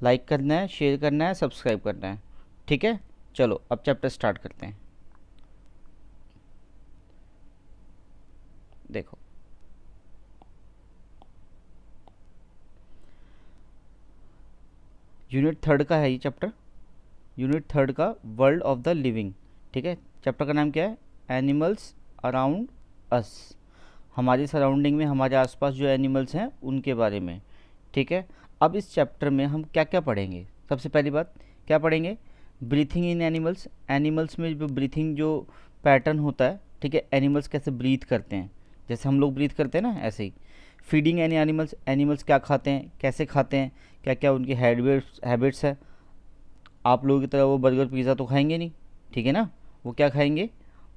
Like करना है, share करना है, सब्सक्राइब करना है। ठीक है, चलो अब चैप्टर स्टार्ट करते हैं। देखो, यूनिट थर्ड का है ये चैप्टर, यूनिट थर्ड का वर्ल्ड ऑफ द लिविंग। ठीक है, चैप्टर का नाम क्या है? एनिमल्स अराउंड अस। हमारी सराउंडिंग में, हमारे आसपास जो एनिमल्स हैं उनके बारे में। ठीक है, अब इस चैप्टर में हम क्या क्या पढ़ेंगे? सबसे पहली बात क्या पढ़ेंगे? Breathing in animals. एनिमल्स में जो ब्रीथिंग जो पैटर्न होता है, ठीक है, एनिमल्स कैसे ब्रीथ करते हैं, जैसे हम लोग ब्रीथ करते हैं ना, ऐसे ही। फीडिंग एनी एनिमल्स, एनिमल्स क्या खाते हैं, कैसे खाते हैं, क्या क्या उनकी हैबिट्स है। आप लोगों की तरह वो बर्गर पिज़्ज़ा तो खाएंगे नहीं, ठीक है ना, वो क्या खाएंगे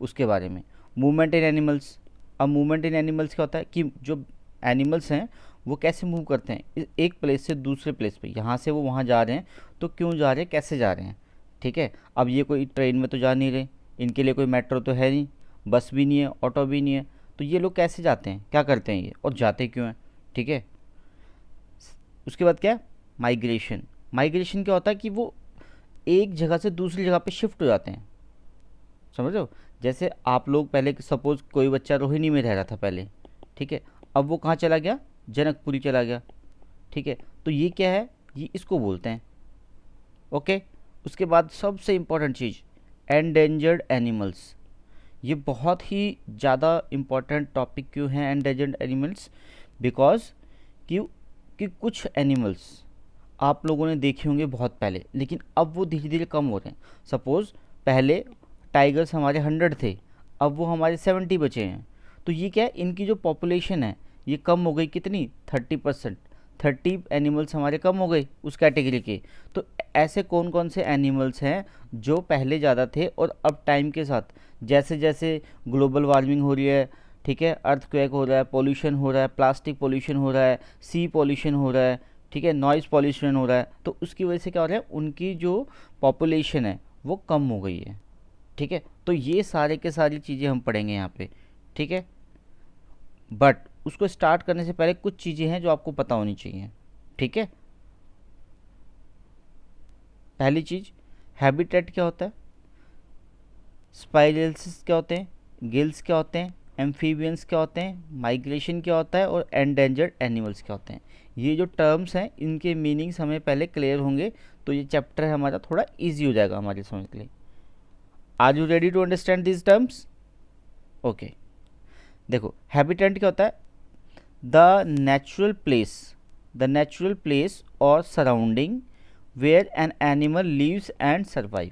उसके बारे में। Movement in animals. अब मूवमेंट इन एनिमल्स क्या होता है कि जो एनिमल्स हैं वो कैसे मूव करते हैं एक प्लेस से दूसरे प्लेस पे, यहाँ से वो वहाँ जा रहे हैं तो क्यों जा रहे हैं, कैसे जा रहे हैं। ठीक है, अब ये कोई ट्रेन में तो जा नहीं रहे, इनके लिए कोई मेट्रो तो है नहीं, बस भी नहीं है, ऑटो भी नहीं है, तो ये लोग कैसे जाते हैं, क्या करते हैं ये, और जाते क्यों हैं। ठीक है, उसके बाद क्या? माइग्रेशन। माइग्रेशन क्या होता है कि वो एक जगह से दूसरी जगह पे शिफ्ट हो जाते हैं। समझ रहे हो? जैसे आप लोग पहले, सपोज कोई बच्चा रोहिणी में रह रहा था पहले, ठीक है, अब वो कहाँ चला गया? जनकपुरी चला गया। ठीक है, तो ये क्या है? ये इसको बोलते हैं। ओके, उसके बाद सबसे इम्पोर्टेंट चीज़, एंडेंजर्ड एनिमल्स। ये बहुत ही ज़्यादा इम्पोर्टेंट टॉपिक क्यों है एंडेंजर्ड एनिमल्स? बिकॉज क्यों कि कुछ एनिमल्स आप लोगों ने देखे होंगे बहुत पहले, लेकिन अब वो धीरे धीरे कम हो रहे हैं। सपोज़ पहले टाइगर्स हमारे 100 थे, अब वो हमारे 70 बचे हैं। तो ये क्या है, इनकी जो पॉपुलेशन है ये कम हो गई, कितनी? 30%। 30 एनिमल्स हमारे कम हो गए उस कैटेगरी के। तो ऐसे कौन कौन से एनिमल्स हैं जो पहले ज़्यादा थे और अब टाइम के साथ जैसे जैसे ग्लोबल वार्मिंग हो रही है, ठीक है, अर्थक्वेक हो रहा है, पोल्यूशन हो रहा है, प्लास्टिक पोल्यूशन हो रहा है, सी पोल्यूशन हो रहा है, ठीक है, नॉइज़ पॉल्यूशन हो रहा है, तो उसकी वजह से क्या हो रहा है, उनकी जो पॉपुलेशन है वो कम हो गई है। ठीक है, तो ये सारे के सारी चीज़ें हम पढ़ेंगे यहाँ पे। ठीक है, बट उसको स्टार्ट करने से पहले कुछ चीज़ें हैं जो आपको पता होनी चाहिए। ठीक है, पहली चीज़, हैबिटेट क्या होता है, स्पाइरल्स क्या होते हैं, गिल्स क्या होते हैं, एम्फीबियंस क्या होते हैं, माइग्रेशन क्या होता है, और एंडेंजर्ड एनिमल्स क्या होते हैं। ये जो टर्म्स हैं इनके मीनिंग्स हमें पहले क्लियर होंगे तो ये चैप्टर है हमारा थोड़ा इजी हो जाएगा हमारे समझ के लिए। Are you ready to understand this terms? Okay, देखो, हैबिटेट क्या होता है? द नेचुरल प्लेस और surrounding where an animal lives and survive.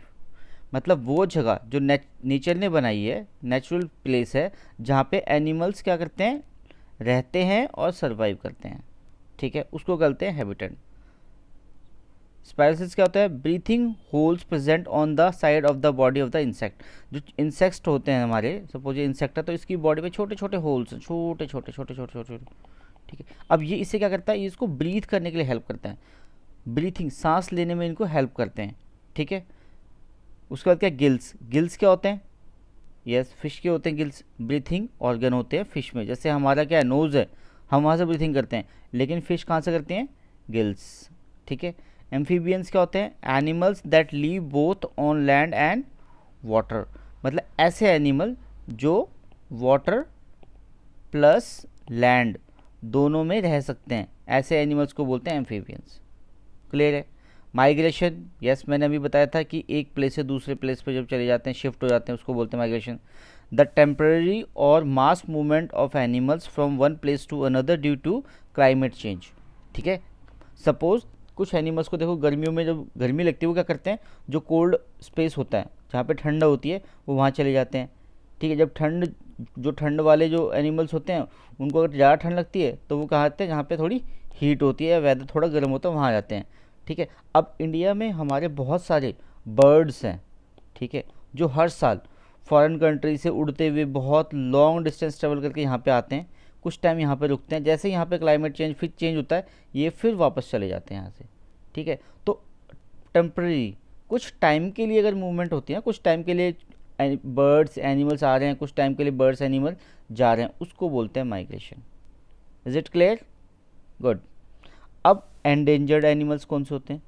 मतलब वो जगह जो नेचर ने बनाई है, नेचुरल प्लेस है जहाँ पे एनिमल्स क्या करते हैं, रहते हैं और सर्वाइव करते हैं। ठीक है, उसको कहते हैं हैबिटेट। स्पाइरल्स क्या होता है? Breathing holes present on the side of the body of the insect. जो इंसेक्ट्स होते हैं हमारे, सपोज ये इंसेक्ट है तो इसकी बॉडी में छोटे छोटे होल्स हैं, छोटे छोटे छोटे छोटे छोटे छोटे। ठीक है, अब ये इससे क्या करता है, ये इसको ब्रीथ करने के लिए हेल्प करता है, ब्रीथिंग, सांस लेने में इनको हेल्प करते हैं। ठीक है, उसके बाद क्या? गिल्स। गिल्स क्या होते हैं? यस, फिश के होते हैं गिल्स, ब्रीथिंग ऑर्गन होते हैं फिश में। जैसे हमारा क्या है, नोज़ है, हम वहाँ से ब्रीथिंग करते हैं, लेकिन फिश कहाँ से करते हैं? गिल्स। ठीक है, एम्फीबियंस क्या होते हैं? Animals that leave both on land and water. मतलब ऐसे एनिमल जो वाटर प्लस लैंड दोनों में रह सकते हैं, ऐसे एनिमल्स को बोलते हैं एम्फीबियंस। क्लियर है? माइग्रेशन, यस, मैंने अभी बताया था कि एक प्लेस से दूसरे प्लेस पे जब चले जाते हैं, शिफ्ट हो जाते हैं, उसको बोलते हैं माइग्रेशन। द टेम्पररी और mass movement of animals from one place to another due to climate change. ठीक है, सपोज कुछ एनिमल्स को देखो, गर्मियों में जब गर्मी लगती है वो क्या करते हैं, जो कोल्ड स्पेस होता है जहाँ पे ठंडा होती है वो वहाँ चले जाते हैं। ठीक है, जब ठंड वाले जो एनिमल्स होते हैं उनको अगर ज़्यादा ठंड लगती है तो वो कहाँ आते हैं, जहाँ पे थोड़ी हीट होती है, वेदर थोड़ा गर्म होता है, वहाँ आ जाते हैं। ठीक है, अब इंडिया में हमारे बहुत सारे बर्ड्स हैं, ठीक है, जो हर साल फॉरेन कंट्री से उड़ते हुए बहुत लॉन्ग डिस्टेंस ट्रेवल करके यहाँ पे आते हैं, कुछ टाइम यहाँ पे रुकते हैं, जैसे यहाँ पे क्लाइमेट चेंज फिर चेंज होता है ये फिर वापस चले जाते हैं यहाँ से। ठीक है, तो टेम्पररी, कुछ टाइम के लिए अगर मूवमेंट होती है, कुछ टाइम के लिए बर्ड्स एनिमल्स आ रहे हैं, कुछ टाइम के लिए बर्ड्स एनिमल जा रहे हैं, उसको बोलते हैं migration. Is it clear? Good. अब एंडेंजर्ड एनिमल्स कौन से होते हैं?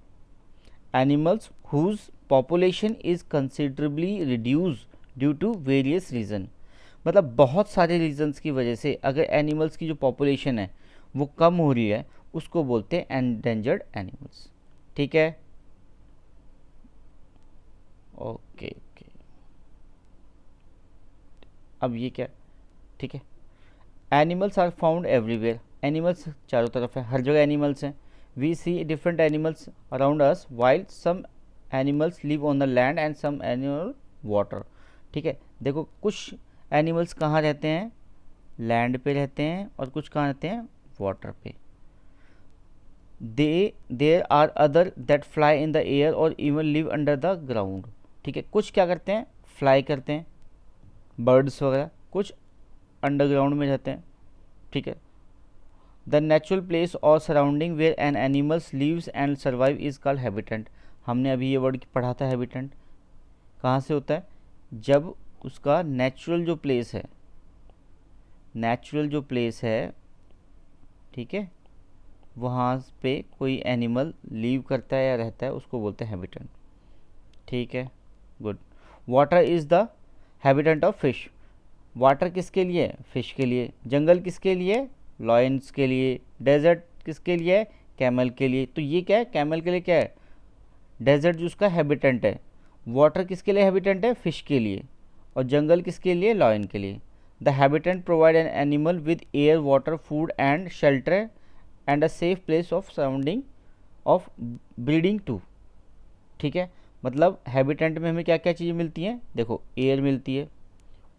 Animals whose population is considerably reduce due to various reason, मतलब बहुत सारे रीजंस की वजह से अगर एनिमल्स की जो पॉपुलेशन है वो कम हो रही है, उसको बोलते हैं एंडेंजर्ड एनिमल्स। ठीक है, ओके ओके। अब ये क्या, ठीक है, animals are found everywhere, animals चारों तरफ है, हर जगह एनिमल्स हैं। We see different animals around us while some animals live on the land and some animal water. ठीक है, देखो कुछ एनिमल्स कहाँ रहते हैं, लैंड पे रहते हैं, और कुछ कहाँ रहते हैं, वाटर पे। There are other that fly in the air और even live under the ground. ठीक है, कुछ क्या करते हैं, फ्लाई करते हैं, बर्ड्स वगैरह, कुछ अंडरग्राउंड में रहते हैं। ठीक है, द नेचुरल प्लेस और surrounding where an animals lives and survive is called habitant. हमने अभी ये वर्ड पढ़ा था, हैबिटेंट कहाँ से होता है, जब उसका नेचुरल जो प्लेस है, नेचुरल जो प्लेस है, ठीक है, वहाँ पे कोई एनिमल लीव करता है या रहता है, उसको बोलते हैं हैबिटेंट। ठीक है, good. Water is the habitant of fish, water किसके लिए, फिश के लिए। जंगल किसके लिए, लॉयंस के लिए। डेजर्ट किसके लिए, कैमल के लिए। तो ये क्या है, कैमल के लिए क्या है, डेजर्ट जो उसका हैबिटेंट है। वाटर किसके लिए हैबिटेंट है, फिश के लिए। और जंगल किसके लिए, लॉयन के लिए। The habitant provide an animal with air, water, food and shelter and a safe place of surrounding of breeding too. ठीक है, मतलब हैबिटेंट में हमें क्या क्या चीज़ें मिलती हैं, देखो एयर मिलती है,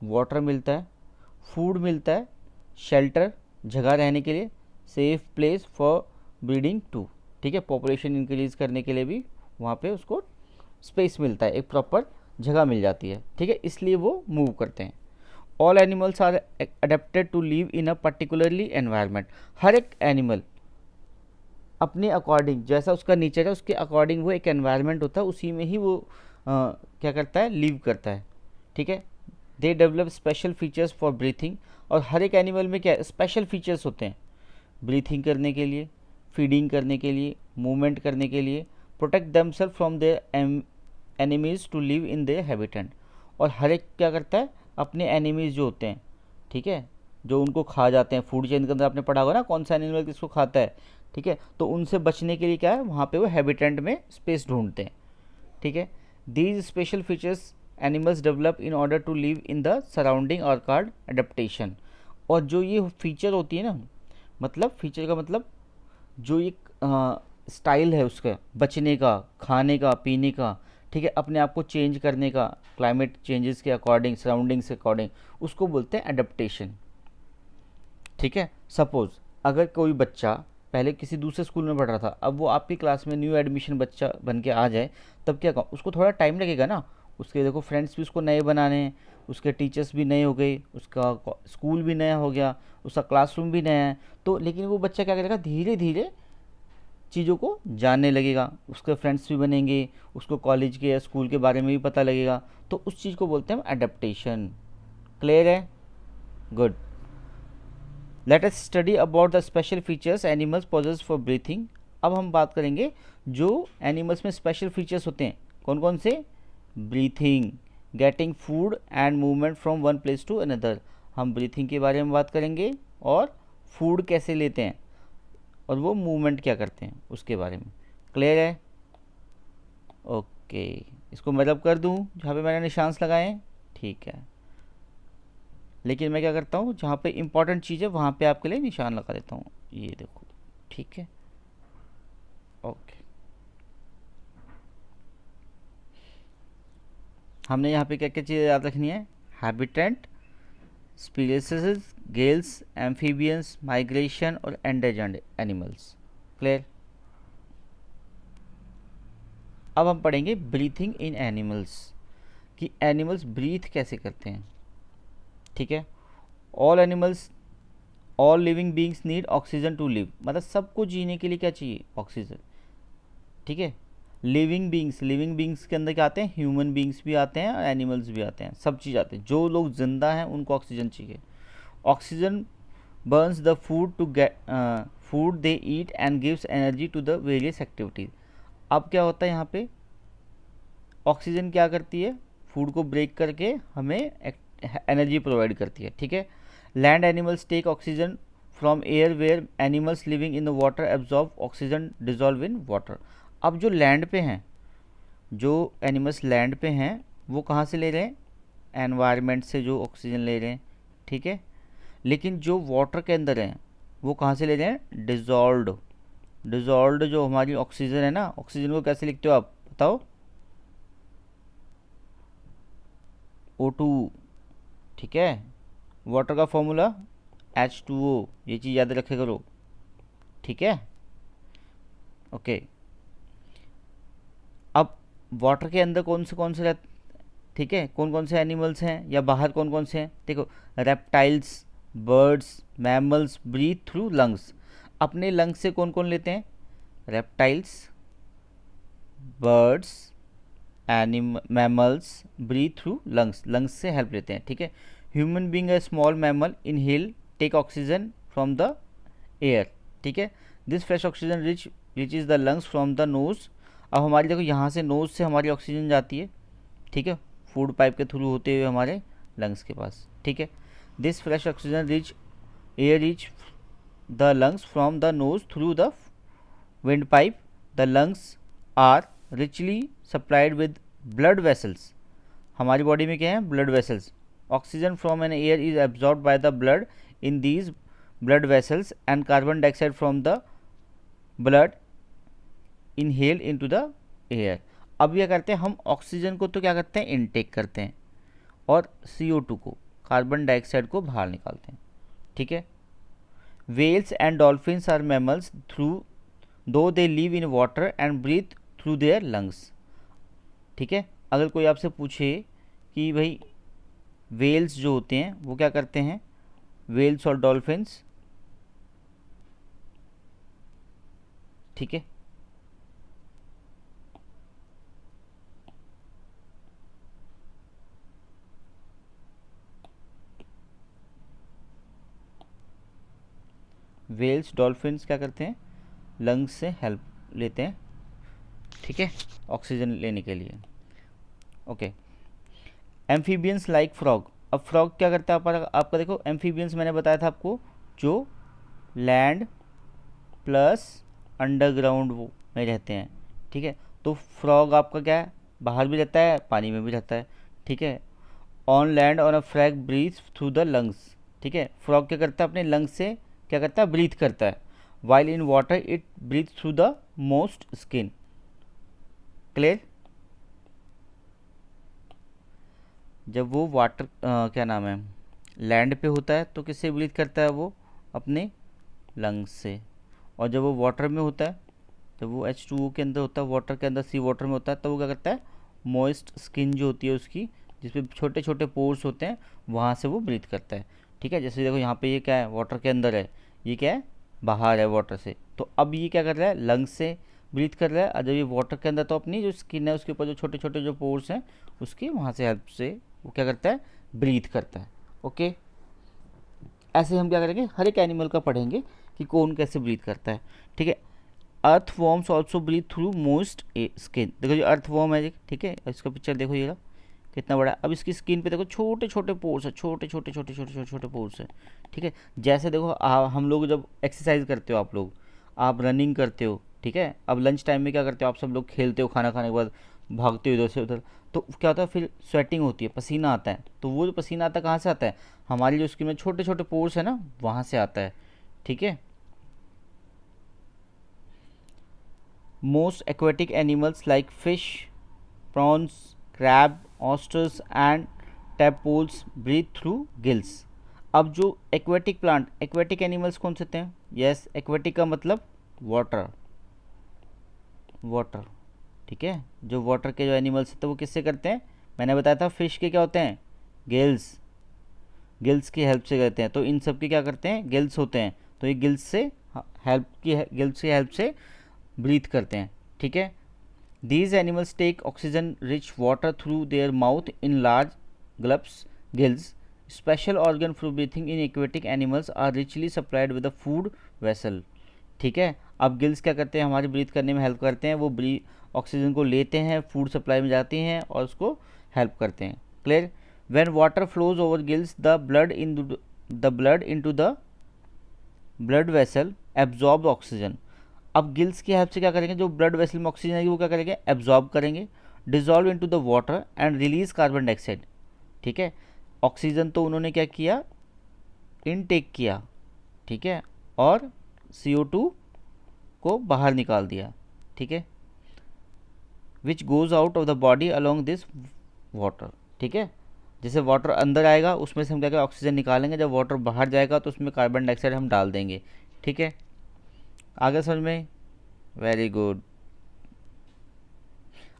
वाटर मिलता है, फूड मिलता है, शेल्टर जगह रहने के लिए, safe place for breeding too. ठीक है, पॉपुलेशन इंक्रीज करने के लिए भी वहाँ पे उसको स्पेस मिलता है, एक प्रॉपर जगह मिल जाती है। ठीक है, इसलिए वो मूव करते हैं। All animals are adapted to live in a particularly environment, हर एक एनिमल अपने अकॉर्डिंग, जैसा उसका नेचर है उसके अकॉर्डिंग वो एक एनवायरनमेंट होता है, उसी में ही वो क्या करता है, लिव करता है। ठीक है, they develop special features for breathing, और हर एक एनिमल में क्या स्पेशल फीचर्स होते हैं, ब्रीथिंग करने के लिए, फीडिंग करने के लिए, मूवमेंट करने के लिए, protect themselves from their enemies to live in their habitant. और हर एक क्या करता है, अपने एनिमीज़ जो होते हैं, ठीक है, जो उनको खा जाते हैं, फूड चेन के अंदर आपने पढ़ा होगा ना कौन सा एनिमल किसको खाता है। ठीक है, तो उनसे बचने के लिए क्या है, वहाँ पे वो हैबिटेंट में स्पेस ढूंढते हैं। ठीक है, these special features animals develop in order to live in the surrounding और कॉल्ड एडेप्टेशन। और जो ये फीचर होती है ना, मतलब फीचर का मतलब जो एक स्टाइल है उसका बचने का, खाने का, पीने का, ठीक है, अपने आप को चेंज करने का क्लाइमेट चेंजेस के अकॉर्डिंग, सराउंडिंग्स के अकॉर्डिंग, उसको बोलते हैं एडेप्टेशन। ठीक है, सपोज अगर कोई बच्चा पहले किसी दूसरे स्कूल में पढ़ रहा था, अब वो आपकी क्लास में न्यू एडमिशन बच्चा बन के आ जाए, तब क्या कहूँ, उसको थोड़ा टाइम लगेगा ना, उसके देखो फ्रेंड्स भी उसको नए बनाने हैं, उसके टीचर्स भी नए हो गए, उसका स्कूल भी नया हो गया, उसका क्लासरूम भी नया है। तो लेकिन वो बच्चा क्या करेगा, धीरे धीरे चीज़ों को जानने लगेगा, उसके फ्रेंड्स भी बनेंगे, उसको कॉलेज के या स्कूल के बारे में भी पता लगेगा, तो उस चीज़ को बोलते हैं हम एडेप्टेशन। क्लियर है, good. Let us study about the special features animals possess for breathing. अब हम बात करेंगे जो एनिमल्स में स्पेशल फीचर्स होते हैं, कौन कौन से, breathing, getting food and movement from one place to another. हम ब्रीथिंग के बारे में बात करेंगे, और फूड कैसे लेते हैं, और वो मूवमेंट क्या करते हैं उसके बारे में। क्लियर है, ओके। इसको मतलब कर दूं जहाँ पे मैंने निशांस लगाए हैं, ठीक है, लेकिन मैं क्या करता हूँ, जहाँ पे इंपॉर्टेंट चीज़ है वहाँ पे आपके लिए निशान लगा देता हूँ, ये देखो, ठीक है, ओके। हमने यहाँ पे क्या क्या चीज़ें याद रखनी है, habitant, species, gills, amphibians, migration और एंडेजर्ड एनिमल्स। क्लियर। अब हम पढ़ेंगे ब्रीथिंग इन एनिमल्स, कि एनिमल्स ब्रीथ कैसे करते हैं। ठीक है, all animals, all living beings need oxygen to live, मतलब सबको जीने के लिए क्या चाहिए, ऑक्सीजन। ठीक है, लिविंग बींग्स, लिविंग बींग्स के अंदर क्या आते हैं, ह्यूमन बींग्स भी आते हैं और एनिमल्स भी आते हैं, सब चीज़ आते हैं, जो लोग जिंदा हैं उनको ऑक्सीजन चाहिए। Oxygen burns the food to get food they eat and gives energy to the various activities. अब क्या होता है यहाँ पे, ऑक्सीजन क्या करती है, फूड को ब्रेक करके हमें एनर्जी प्रोवाइड करती है, ठीक है। Land animals take oxygen from air where animals living in the water absorb oxygen dissolve in water. अब जो लैंड पे हैं, जो एनिमल्स लैंड पे हैं वो कहाँ से ले रहे हैं, एनवायरनमेंट से जो ऑक्सीजन ले रहे हैं, ठीक है। लेकिन जो वाटर के अंदर हैं वो कहाँ से ले रहे हैं, डिजॉल्व्ड। डिजॉल्व्ड जो हमारी ऑक्सीजन है ना, ऑक्सीजन को कैसे लिखते हो आप बताओ, O2, ठीक है। वाटर का फॉर्मूला H2O, ये चीज़ याद रखे करो, ठीक है। ओके, अब वाटर के अंदर कौन से रहते, ठीक है, कौन से एनिमल्स हैं या बाहर कौन से हैं, देखो reptiles, birds, mammals breathe through lungs. अपने लंग्स से कौन लेते हैं, reptiles, birds, mammals breathe through lungs, lungs से हेल्प लेते हैं, ठीक है। Human being a small mammal inhale take oxygen from the air, ठीक है। This fresh oxygen rich is the lungs from the nose. अब हमारी देखो यहाँ से नोज से हमारी ऑक्सीजन जाती है, ठीक है, फूड पाइप के थ्रू होते हुए हमारे लंग्स के पास, ठीक है। This fresh oxygen rich the lungs from the nose through the wind pipe. The lungs are richly supplied with blood vessels. हमारी बॉडी में क्या है, blood vessels. Oxygen from an air is absorb by the blood in these blood vessels and carbon dioxide from the blood inhale into the air. अब क्या करते हैं हम, oxygen को तो क्या करते हैं, इनटेक करते हैं, और CO2 को, कार्बन डाइऑक्साइड को बाहर निकालते हैं, ठीक है। Whales and dolphins are mammals through though they live in water and breathe through their lungs, ठीक है। अगर कोई आपसे पूछे कि भाई वेल्स जो होते हैं वो क्या करते हैं, वेल्स और डॉल्फिन्स, ठीक है, वेल्स डॉल्फिन्स क्या करते हैं, लंग्स से हेल्प लेते हैं, ठीक है, ऑक्सीजन लेने के लिए। Okay, amphibians like frog. अब फ्रॉग क्या करता है आपका देखो, एम्फीबियंस मैंने बताया था आपको, जो लैंड प्लस अंडरग्राउंड में रहते हैं, ठीक है। तो फ्रॉग आपका क्या है, बाहर भी रहता है पानी में भी रहता है, ठीक है। On land on a frog breathe through the lungs, ठीक है। फ्रॉग क्या करता है, अपने लंग्स से क्या करता है, ब्रीथ करता है। While in water it breathe through the moist skin. Clear. जब वो वाटर क्या नाम है, लैंड पे होता है तो किससे ब्रीथ करता है वो, अपने लंग्स से। और जब वो वाटर में होता है, जब वो H2O के अंदर होता है, वाटर के अंदर, सी वाटर में होता है, तो वो क्या करता है, मॉइस्ट स्किन जो होती है उसकी, जिसपे छोटे छोटे पोर्स होते हैं, वहाँ से वो ब्रीथ करता है, ठीक है। जैसे देखो यहाँ पे ये क्या है, वाटर के अंदर है, ये क्या है, बाहर है वाटर से। तो अब ये क्या कर रहा है, लंग्स से ब्रीथ कर रहा है, और जब ये वाटर के अंदर तो अपनी जो स्किन है उसके ऊपर जो छोटे छोटे जो पोर्स हैं उसकी वहाँ से हेल्प से वो क्या करता है, ब्रीथ करता है। ओके, ऐसे हम क्या करेंगे, हर एक एनिमल का पढ़ेंगे कि कौन कैसे ब्रीथ करता है, ठीक है। Earth worms also breathe through most skin. देखो ये अर्थ वॉर्म है, ठीक है, इसका पिक्चर देखो ये कितना बड़ा है। अब इसकी स्किन पे देखो छोटे छोटे पोर्स है, छोटे छोटे छोटे छोटे छोटे छोटे पोर्स है, ठीक है। जैसे देखो हम लोग जब एक्सरसाइज करते हो, आप लोग आप रनिंग करते हो, ठीक है। अब लंच टाइम में क्या करते हो, आप सब लोग खेलते हो, खाना खाने के बाद भागते हो इधर से उधर, तो क्या होता है, फिर स्वेटिंग होती है, पसीना आता है। तो वो जो पसीना आता है कहाँ से आता है, हमारी जो स्किन में छोटे छोटे पोर्स है ना, वहाँ से आता है, ठीक है। Most aquatic animals like fish, prawns, crab, oysters and tadpoles breathe through gills. अब जो एक्वेटिक प्लांट, एक्वेटिक एनिमल्स कौन से होते हैं, यस, एक्वेटिक का मतलब वाटर, वाटर, ठीक है। जो वाटर के जो एनिमल्स होते हैं वो किससे करते हैं, मैंने बताया था फिश के क्या होते हैं, गिल्स, गिल्स की हेल्प से करते हैं। तो इन सब के क्या करते हैं, गिल्स होते हैं, तो ये गिल्स से गिल्स की हेल्प से ब्रीथ करते हैं, ठीक है। These animals take oxygen rich water through their mouth in large gulps, gills. Special organ for breathing in aquatic animals are richly supplied with a food vessel, ठीक है। अब गिल्स क्या करते हैं, हमारे ब्रीथ करने में हेल्प करते हैं, वो ऑक्सीजन को लेते हैं, फूड सप्लाई में जाती हैं और उसको हेल्प करते हैं। Clear. When water flows over gills the blood into the blood vessel absorb oxygen. अब गिल्स की हेल्प से क्या करेंगे, जो ब्लड वेसल में ऑक्सीजन आएगी वो क्या करेंगे, एब्जॉर्ब करेंगे, dissolve into the water and release carbon dioxide. ठीक है, ऑक्सीजन तो उन्होंने क्या किया, इनटेक किया, ठीक है, और CO2 को बाहर निकाल दिया। ठीक है, which goes out of the body along this water. ठीक है, जैसे वाटर अंदर आएगा उसमें से हम क्या करें, ऑक्सीजन निकालेंगे, जब वाटर बाहर जाएगा तो उसमें कार्बन डाइऑक्साइड हम डाल देंगे। ठीक है, आगे समझ में, वेरी गुड।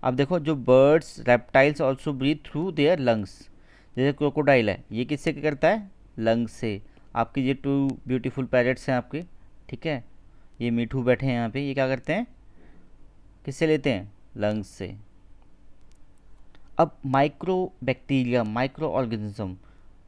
अब देखो, जो birds reptiles also breathe through their lungs. जैसे क्रोकोडाइल है, ये किससे क्या करता है, लंग्स से। आपके ये 2 ब्यूटीफुल पैरेट्स हैं आपके, ठीक है, ये मिठू बैठे हैं यहाँ पे, ये क्या करते हैं, किससे लेते हैं, लंग्स से। अब माइक्रो बैक्टीरिया, माइक्रो ऑर्गेनिज्म,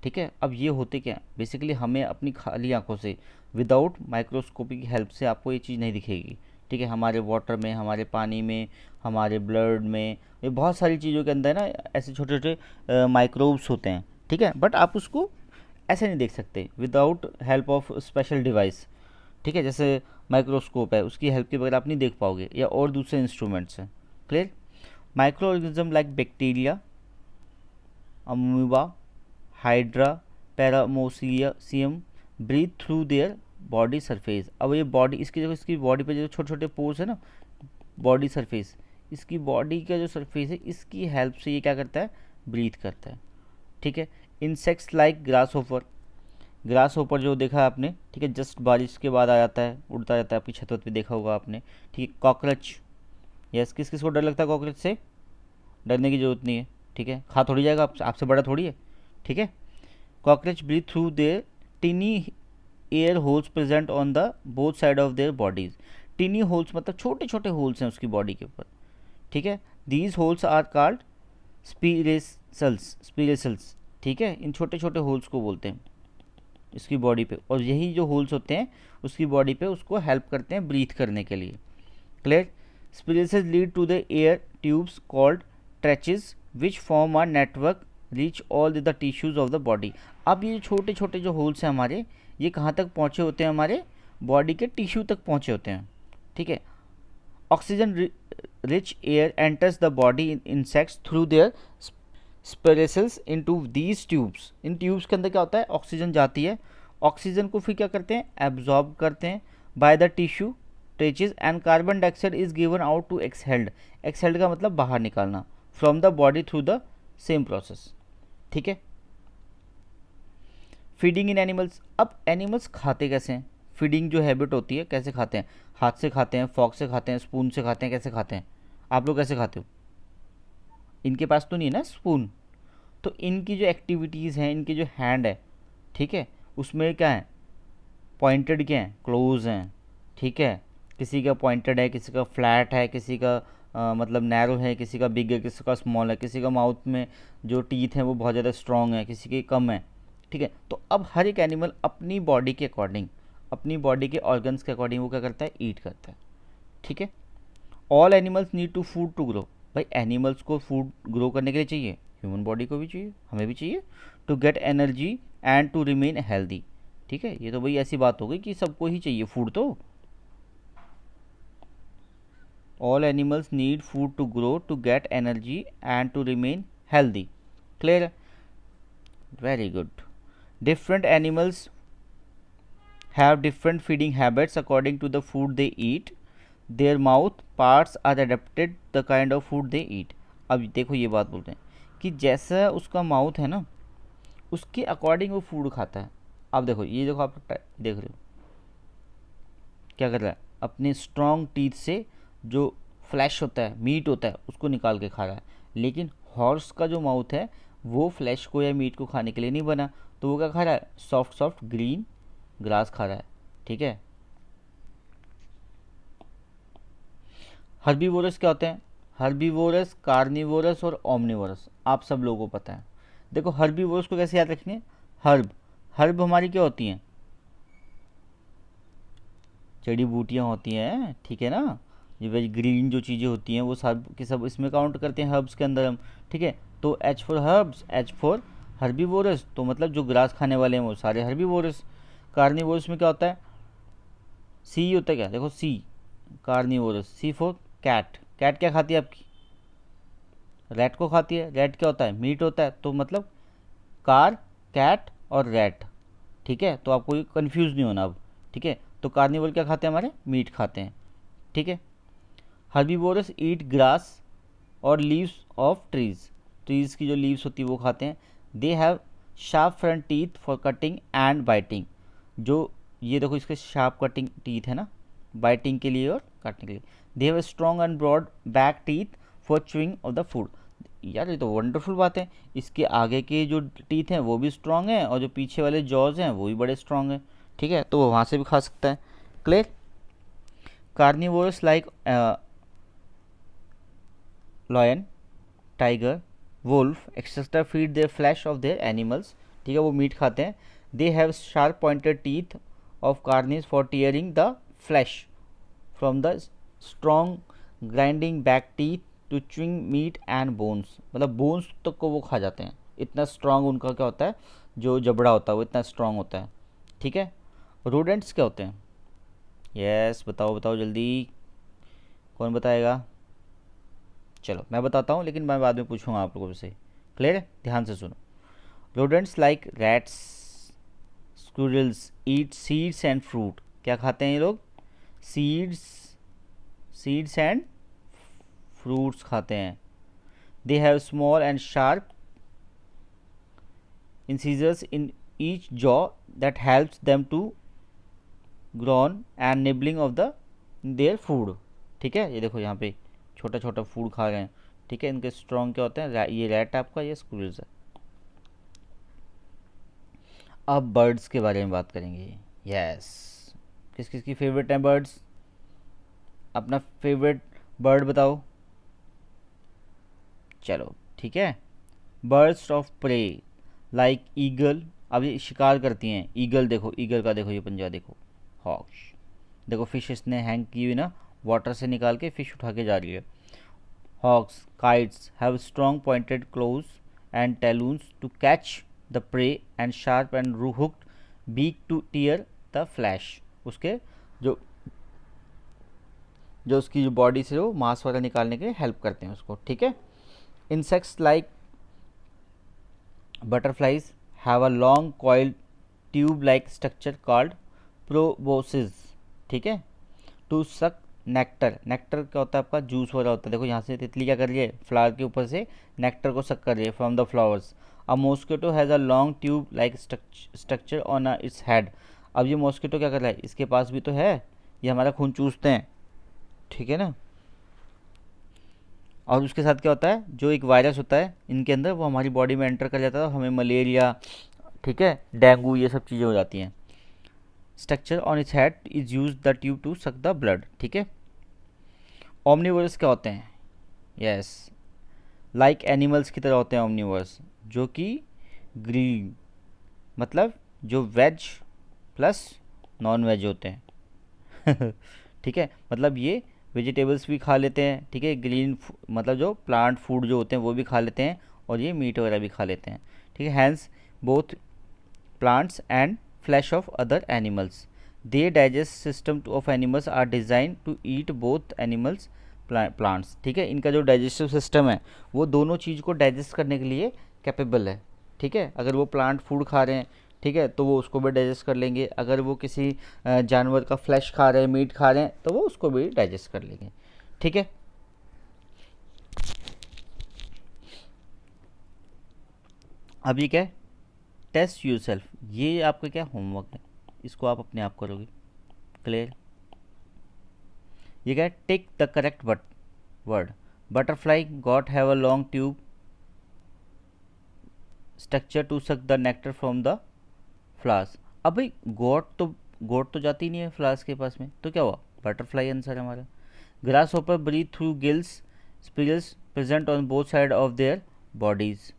ठीक है, अब ये होते क्या, बेसिकली हमें अपनी खाली आंखों से विदाउट माइक्रोस्कोपी की हेल्प से आपको ये चीज़ नहीं दिखेगी। ठीक है, हमारे वाटर में, हमारे पानी में, हमारे ब्लड में, ये बहुत सारी चीज़ों के अंदर ना ऐसे छोटे छोटे माइक्रोब्स होते हैं। ठीक है, बट आप उसको ऐसे नहीं देख सकते without help of special device. ठीक है, जैसे माइक्रोस्कोप है, उसकी हेल्प के बगैर आप नहीं देख पाओगे, या और दूसरे इंस्ट्रूमेंट्स हैं। Clear. Micro organism like bacteria, amoeba, hydra, paramoecium breathe through their body surface. अब ये बॉडी, इसकी जो इसकी बॉडी पे जो छोटे छोटे पोर्स है ना, बॉडी सरफेस, इसकी बॉडी का जो सरफेस है इसकी हेल्प से ये क्या करता है, ब्रीथ करता है। ठीक है, insects like grass hopper, grass hopper जो देखा है आपने, ठीक है, जस्ट बारिश के बाद आ जाता है, उड़ता जाता है, आपकी छत पे देखा होगा आपने। ठीक है, कॉकरोच, यस, किस किस को डर लगता है कॉकरोच से, डरने की जरूरत नहीं है। ठीक है, खा थोड़ी जाएगा, आपसे बड़ा थोड़ी है। ठीक है, cockroach breathe through their tiny air holes present on the both side of their bodies. Tiny holes मतलब छोटे छोटे होल्स हैं उसकी बॉडी के ऊपर। ठीक है, दीज होल्स आर कॉल्ड स्पिरेसल्स। ठीक है, इन छोटे छोटे होल्स को बोलते हैं इसकी बॉडी पे, और यही जो होल्स होते हैं उसकी बॉडी पे उसको हेल्प करते हैं ब्रीथ करने के लिए। Clear. Spiracles lead to the air tubes called tracheas which form are network reach all the tissues of the body. अब ये छोटे छोटे जो होल्स हैं हमारे, ये कहाँ तक पहुँचे होते हैं, हमारे बॉडी के टिश्यू तक पहुँचे होते हैं। ठीक है, oxygen rich air enters the body in insects through their spiracles into these tubes. इन ट्यूब्स के अंदर क्या होता है, ऑक्सीजन जाती है, ऑक्सीजन को फिर क्या करते हैं, एब्जॉर्ब करते हैं by the tissue tracheas, and carbon dioxide is given out to exhaled. Exhaled का मतलब बाहर निकालना, from the body through the same process. ठीक है, फीडिंग इन एनिमल्स। अब एनिमल्स खाते कैसे हैं, फीडिंग जो हैबिट होती है कैसे खाते हैं, हाथ से खाते हैं, फॉक से खाते हैं, स्पून से खाते हैं, कैसे खाते हैं, आप लोग कैसे खाते हो, इनके पास तो नहीं है ना स्पून, तो इनकी जो एक्टिविटीज़ हैं, इनके जो हैंड है, ठीक है, उसमें क्या है, पॉइंटेड क्या है, क्लोज हैं। ठीक है, किसी का पॉइंटेड है, किसी का फ्लैट है, किसी का मतलब नैरो है, किसी का बिग है, किसी का स्मॉल है, किसी का माउथ में जो टीथ हैं वो बहुत ज़्यादा स्ट्रॉन्ग है, किसी के कम है। ठीक है, तो अब हर एक एनिमल अपनी बॉडी के अकॉर्डिंग, अपनी बॉडी के ऑर्गन्स के अकॉर्डिंग वो क्या करता है, ईट करता है। ठीक है, all animals need to food to grow. भाई एनिमल्स को फूड ग्रो करने के लिए चाहिए, ह्यूमन बॉडी को भी चाहिए, हमें भी चाहिए, to get energy and to remain healthy. ठीक है, ये तो भाई ऐसी बात हो गई कि सबको ही चाहिए फूड तो। All animals need food to grow, to get energy and to remain healthy. Clear, very good. Different animals have different feeding habits according to the food they eat. Their mouth parts are adapted the kind of food they eat. अब देखो ये बात बोलते हैं कि जैसा उसका mouth है ना, उसके अकॉर्डिंग वो फूड खाता है। अब देखो ये देखो, आप देख रहे हो क्या कर रहा है, अपने स्ट्रॉन्ग टीथ से जो फ्लैश होता है, मीट होता है, उसको निकाल के खा रहा है। लेकिन हॉर्स का जो माउथ है वो फ्लैश को या मीट को खाने के लिए नहीं बना, तो वो क्या खा रहा है, सॉफ्ट सॉफ्ट ग्रीन ग्रास खा रहा है। ठीक है, हर्बीवोरस क्या होते हैं, हर्बीवोरस, कार्निवोरस और ओमनिवोरस, आप सब लोगों को पता है। देखो हर्बीवोरस को कैसे याद रखनी है, हर्ब, हर्ब हमारी क्या होती हैं, जड़ी बूटियाँ होती हैं, ठीक है ना, ये वेज ग्रीन जो चीज़ें होती हैं वो सब के सब इसमें काउंट करते हैं हर्ब्स के अंदर हम, ठीक है। तो H for herbs, H for herbivorous, तो मतलब जो ग्रास खाने वाले हैं वो सारे हर्बीवोरस। कार्निवोरस में क्या होता है, सी होता है क्या, देखो see carnivorous, see for cat, cat क्या खाती है आपकी, रैट को खाती है, रैट क्या होता है, मीट होता है, तो मतलब कार, कैट और रैट, ठीक है। तो आपको कंफ्यूज नहीं होना अब, ठीक है। तो कार्निवोर क्या खाते हैं हमारे, मीट खाते हैं, ठीक है। हर्बीवोरस ईट ग्रास और लीव्स ऑफ ट्रीज, ट्रीज की जो लीव्स होती है वो खाते हैं। They have sharp front teeth for cutting and biting, जो ये देखो इसके शार्प कटिंग टीथ है ना, बाइटिंग के लिए और काटने के लिए। They have strong and broad back teeth for chewing of the food, यार ये तो वंडरफुल बात है, इसके आगे के जो टीथ हैं वो भी स्ट्रॉन्ग हैं और जो पीछे वाले जॉज हैं वो भी बड़े स्ट्रॉन्ग हैं, ठीक है। तो वो वहाँ से भी खा सकता है, clear. Carnivorous like lion, tiger, wolf etcetera feed their flesh of their animals, ठीक है, वो मीट खाते हैं। They have sharp pointed teeth of canines for tearing the flesh from the strong grinding back teeth to chewing meat and bones, मतलब bones तक को वो खा जाते हैं, इतना स्ट्रॉन्ग उनका क्या होता है, जो जबड़ा होता है वो इतना स्ट्रॉन्ग होता है, ठीक है। रोडेंट्स क्या होते हैं, यस बताओ बताओ जल्दी, कौन बताएगा, चलो मैं बताता हूँ लेकिन मैं बाद में पूछूंगा आप लोगों से, क्लियर है, ध्यान से सुनो। Rodents like rats, squirrels eat seeds and fruit, क्या खाते हैं ये लोग, सीड्स, सीड्स एंड फ्रूट्स खाते हैं। They have small and sharp incisors in each jaw that helps them to gnaw and nibbling of the their food, ठीक है। ये देखो यहाँ पे छोटा छोटा फूड खा रहे हैं, ठीक है। इनके स्ट्रॉन्ग क्या होते हैं, ये रैट आपका, ये स्क्विरल्स है। अब बर्ड्स के बारे में बात करेंगे, यस किस किस की फेवरेट है बर्ड्स, अपना फेवरेट बर्ड बताओ, चलो ठीक है। Birds of prey like eagle, अब ये शिकार करती हैं, ईगल देखो, ईगल का देखो ये पंजा देखो, हॉक्स देखो, फिश इसने हैंग की हुई ना, वाटर से निकाल के फिश उठा के जा रही है। Hawks, kites have strong pointed claws and talons to catch the prey and sharp and hooked beak to tear the flesh, उसके जो जो उसकी जो बॉडी से वो मांस वगैरह निकालने के लिए हेल्प करते हैं उसको, ठीक है। Insects like butterflies have a long coiled tube like structure called proboscis, ठीक है, टू सक नेक्टर, नेक्टर क्या होता है आपका, जूस हो रहा होता है, देखो यहाँ से तितली क्या कर रही है, फ्लावर के ऊपर से नेक्टर को सक कर रही है from the flowers. A mosquito has a long tube like structure on its head, अब ये मॉस्किटो क्या कर रहा है, इसके पास भी तो है, ये हमारा खून चूसते हैं, ठीक है ना। और उसके साथ क्या होता है, जो एक वायरस होता है इनके अंदर वो हमारी बॉडी में एंटर कर जाता है, हमें मलेरिया, ठीक है, डेंगू, ये सब चीज़ें हो जाती हैं। Structure on its head is use the tube to suck the blood, ठीक है। ओमनीवर्स क्या होते हैं, यस लाइक एनिमल्स की तरह होते हैं ओमनीवर्स, जो कि ग्रीन, मतलब जो वेज प्लस नॉन वेज होते हैं ठीक है, मतलब ये वेजिटेबल्स भी खा लेते हैं, ठीक है, ग्रीन मतलब जो प्लांट फूड जो होते हैं वो भी खा लेते हैं, और ये मीट वगैरह भी खा लेते हैं, ठीक है। Hence both plants and flesh of other animals, the digest system of animals are design to eat both animals plants, ठीक है। इनका जो डाइजेस्टिव सिस्टम है वो दोनों चीज़ को डाइजेस्ट करने के लिए कैपेबल है, ठीक है। अगर वो प्लांट फूड खा रहे हैं, ठीक है, तो वो उसको भी डाइजेस्ट कर लेंगे, अगर वो किसी जानवर का फ्लैश खा रहे हैं, मीट खा रहे हैं, तो वो उसको भी डाइजेस्ट कर लेंगे, ठीक है। अभी क्या है, टेस्ट यूर सेल्फ, ये आपका क्या होमवर्क है, इसको आप अपने आप करोगे, क्लियर। ये क्या है, take the correct word, butterfly got have a long tube structure to suck the nectar from the flowers, अब भाई गोट तो जाती नहीं है फ्लावर्स के पास में, तो क्या हुआ, बटरफ्लाई आंसर है हमारा। Grasshopper breathe through gills spirals present on both side of their bodies,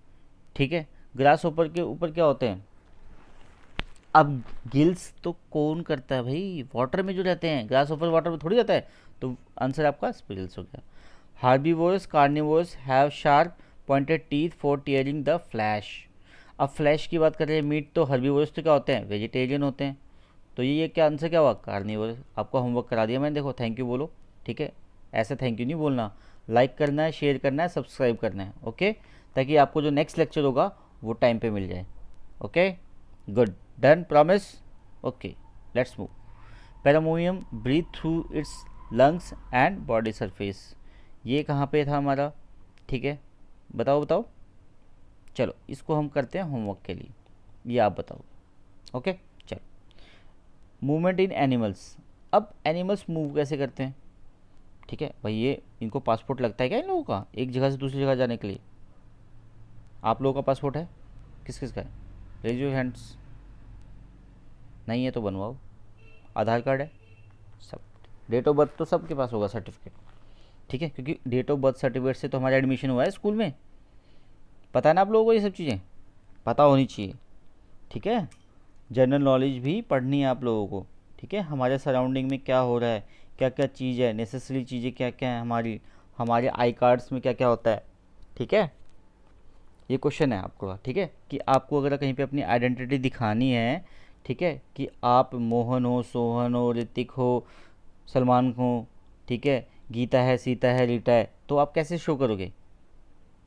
ठीक है। ग्रास होपर के ऊपर क्या होते हैं, अब गिल्स तो कौन करता है भाई, वाटर में जो रहते हैं, ग्रास ऑफर वाटर में थोड़ी रहता है, तो आंसर आपका स्क्विरल्स हो गया। Herbivores carnivorous have sharp pointed teeth for tearing the flash. अब फ्लैश की बात कर रहे हैं, मीट तो हर्बीवोरस तो क्या होते हैं, वेजिटेरियन होते हैं, तो ये क्या आंसर क्या हुआ, कार्निवोरस। आपको होमवर्क करा दिया मैंने, देखो थैंक यू बोलो, ठीक है, ऐसे थैंक यू नहीं बोलना, लाइक करना है, शेयर करना है, सब्सक्राइब करना है, ओके, ताकि आपको जो नेक्स्ट लेक्चर होगा वो टाइम पे मिल जाए। Okay, good, done, promise, okay, let's move. Paramecium breathe through its lungs and body surface, ये कहाँ पे था हमारा, ठीक है, बताओ बताओ, चलो इसको हम करते हैं होमवर्क के लिए, ये आप बताओ, ओके। चलो, मूवमेंट इन एनिमल्स, अब एनिमल्स मूव कैसे करते हैं, ठीक है भाई, ये इनको पासपोर्ट लगता है क्या इन लोगों का, एक जगह से दूसरी जगह जाने के लिए, आप लोगों का पासपोर्ट है, किस किस का है, रेज योर हैंड्स, नहीं है तो बनवाओ, आधार कार्ड है सब, डेट ऑफ बर्थ तो सबके पास होगा सर्टिफिकेट, ठीक है, क्योंकि डेट ऑफ बर्थ सर्टिफिकेट से तो हमारा एडमिशन हुआ है स्कूल में, पता है ना आप लोगों को, ये सब चीज़ें पता होनी चाहिए, ठीक है, जनरल नॉलेज भी पढ़नी है आप लोगों को, ठीक है, हमारे सराउंडिंग में क्या हो रहा है, क्या क्या चीज़ है, नेसेसरी चीज़ें क्या क्या हैं हमारी, हमारे आई कार्ड्स में क्या क्या होता है, ठीक है, ये क्वेश्चन है आपको, ठीक है, कि आपको अगर कहीं पे अपनी आइडेंटिटी दिखानी है, ठीक है, कि आप मोहन हो, सोहन हो, ऋतिक हो, सलमान हो, ठीक है, गीता है, सीता है, रीटा है, तो आप कैसे शो करोगे,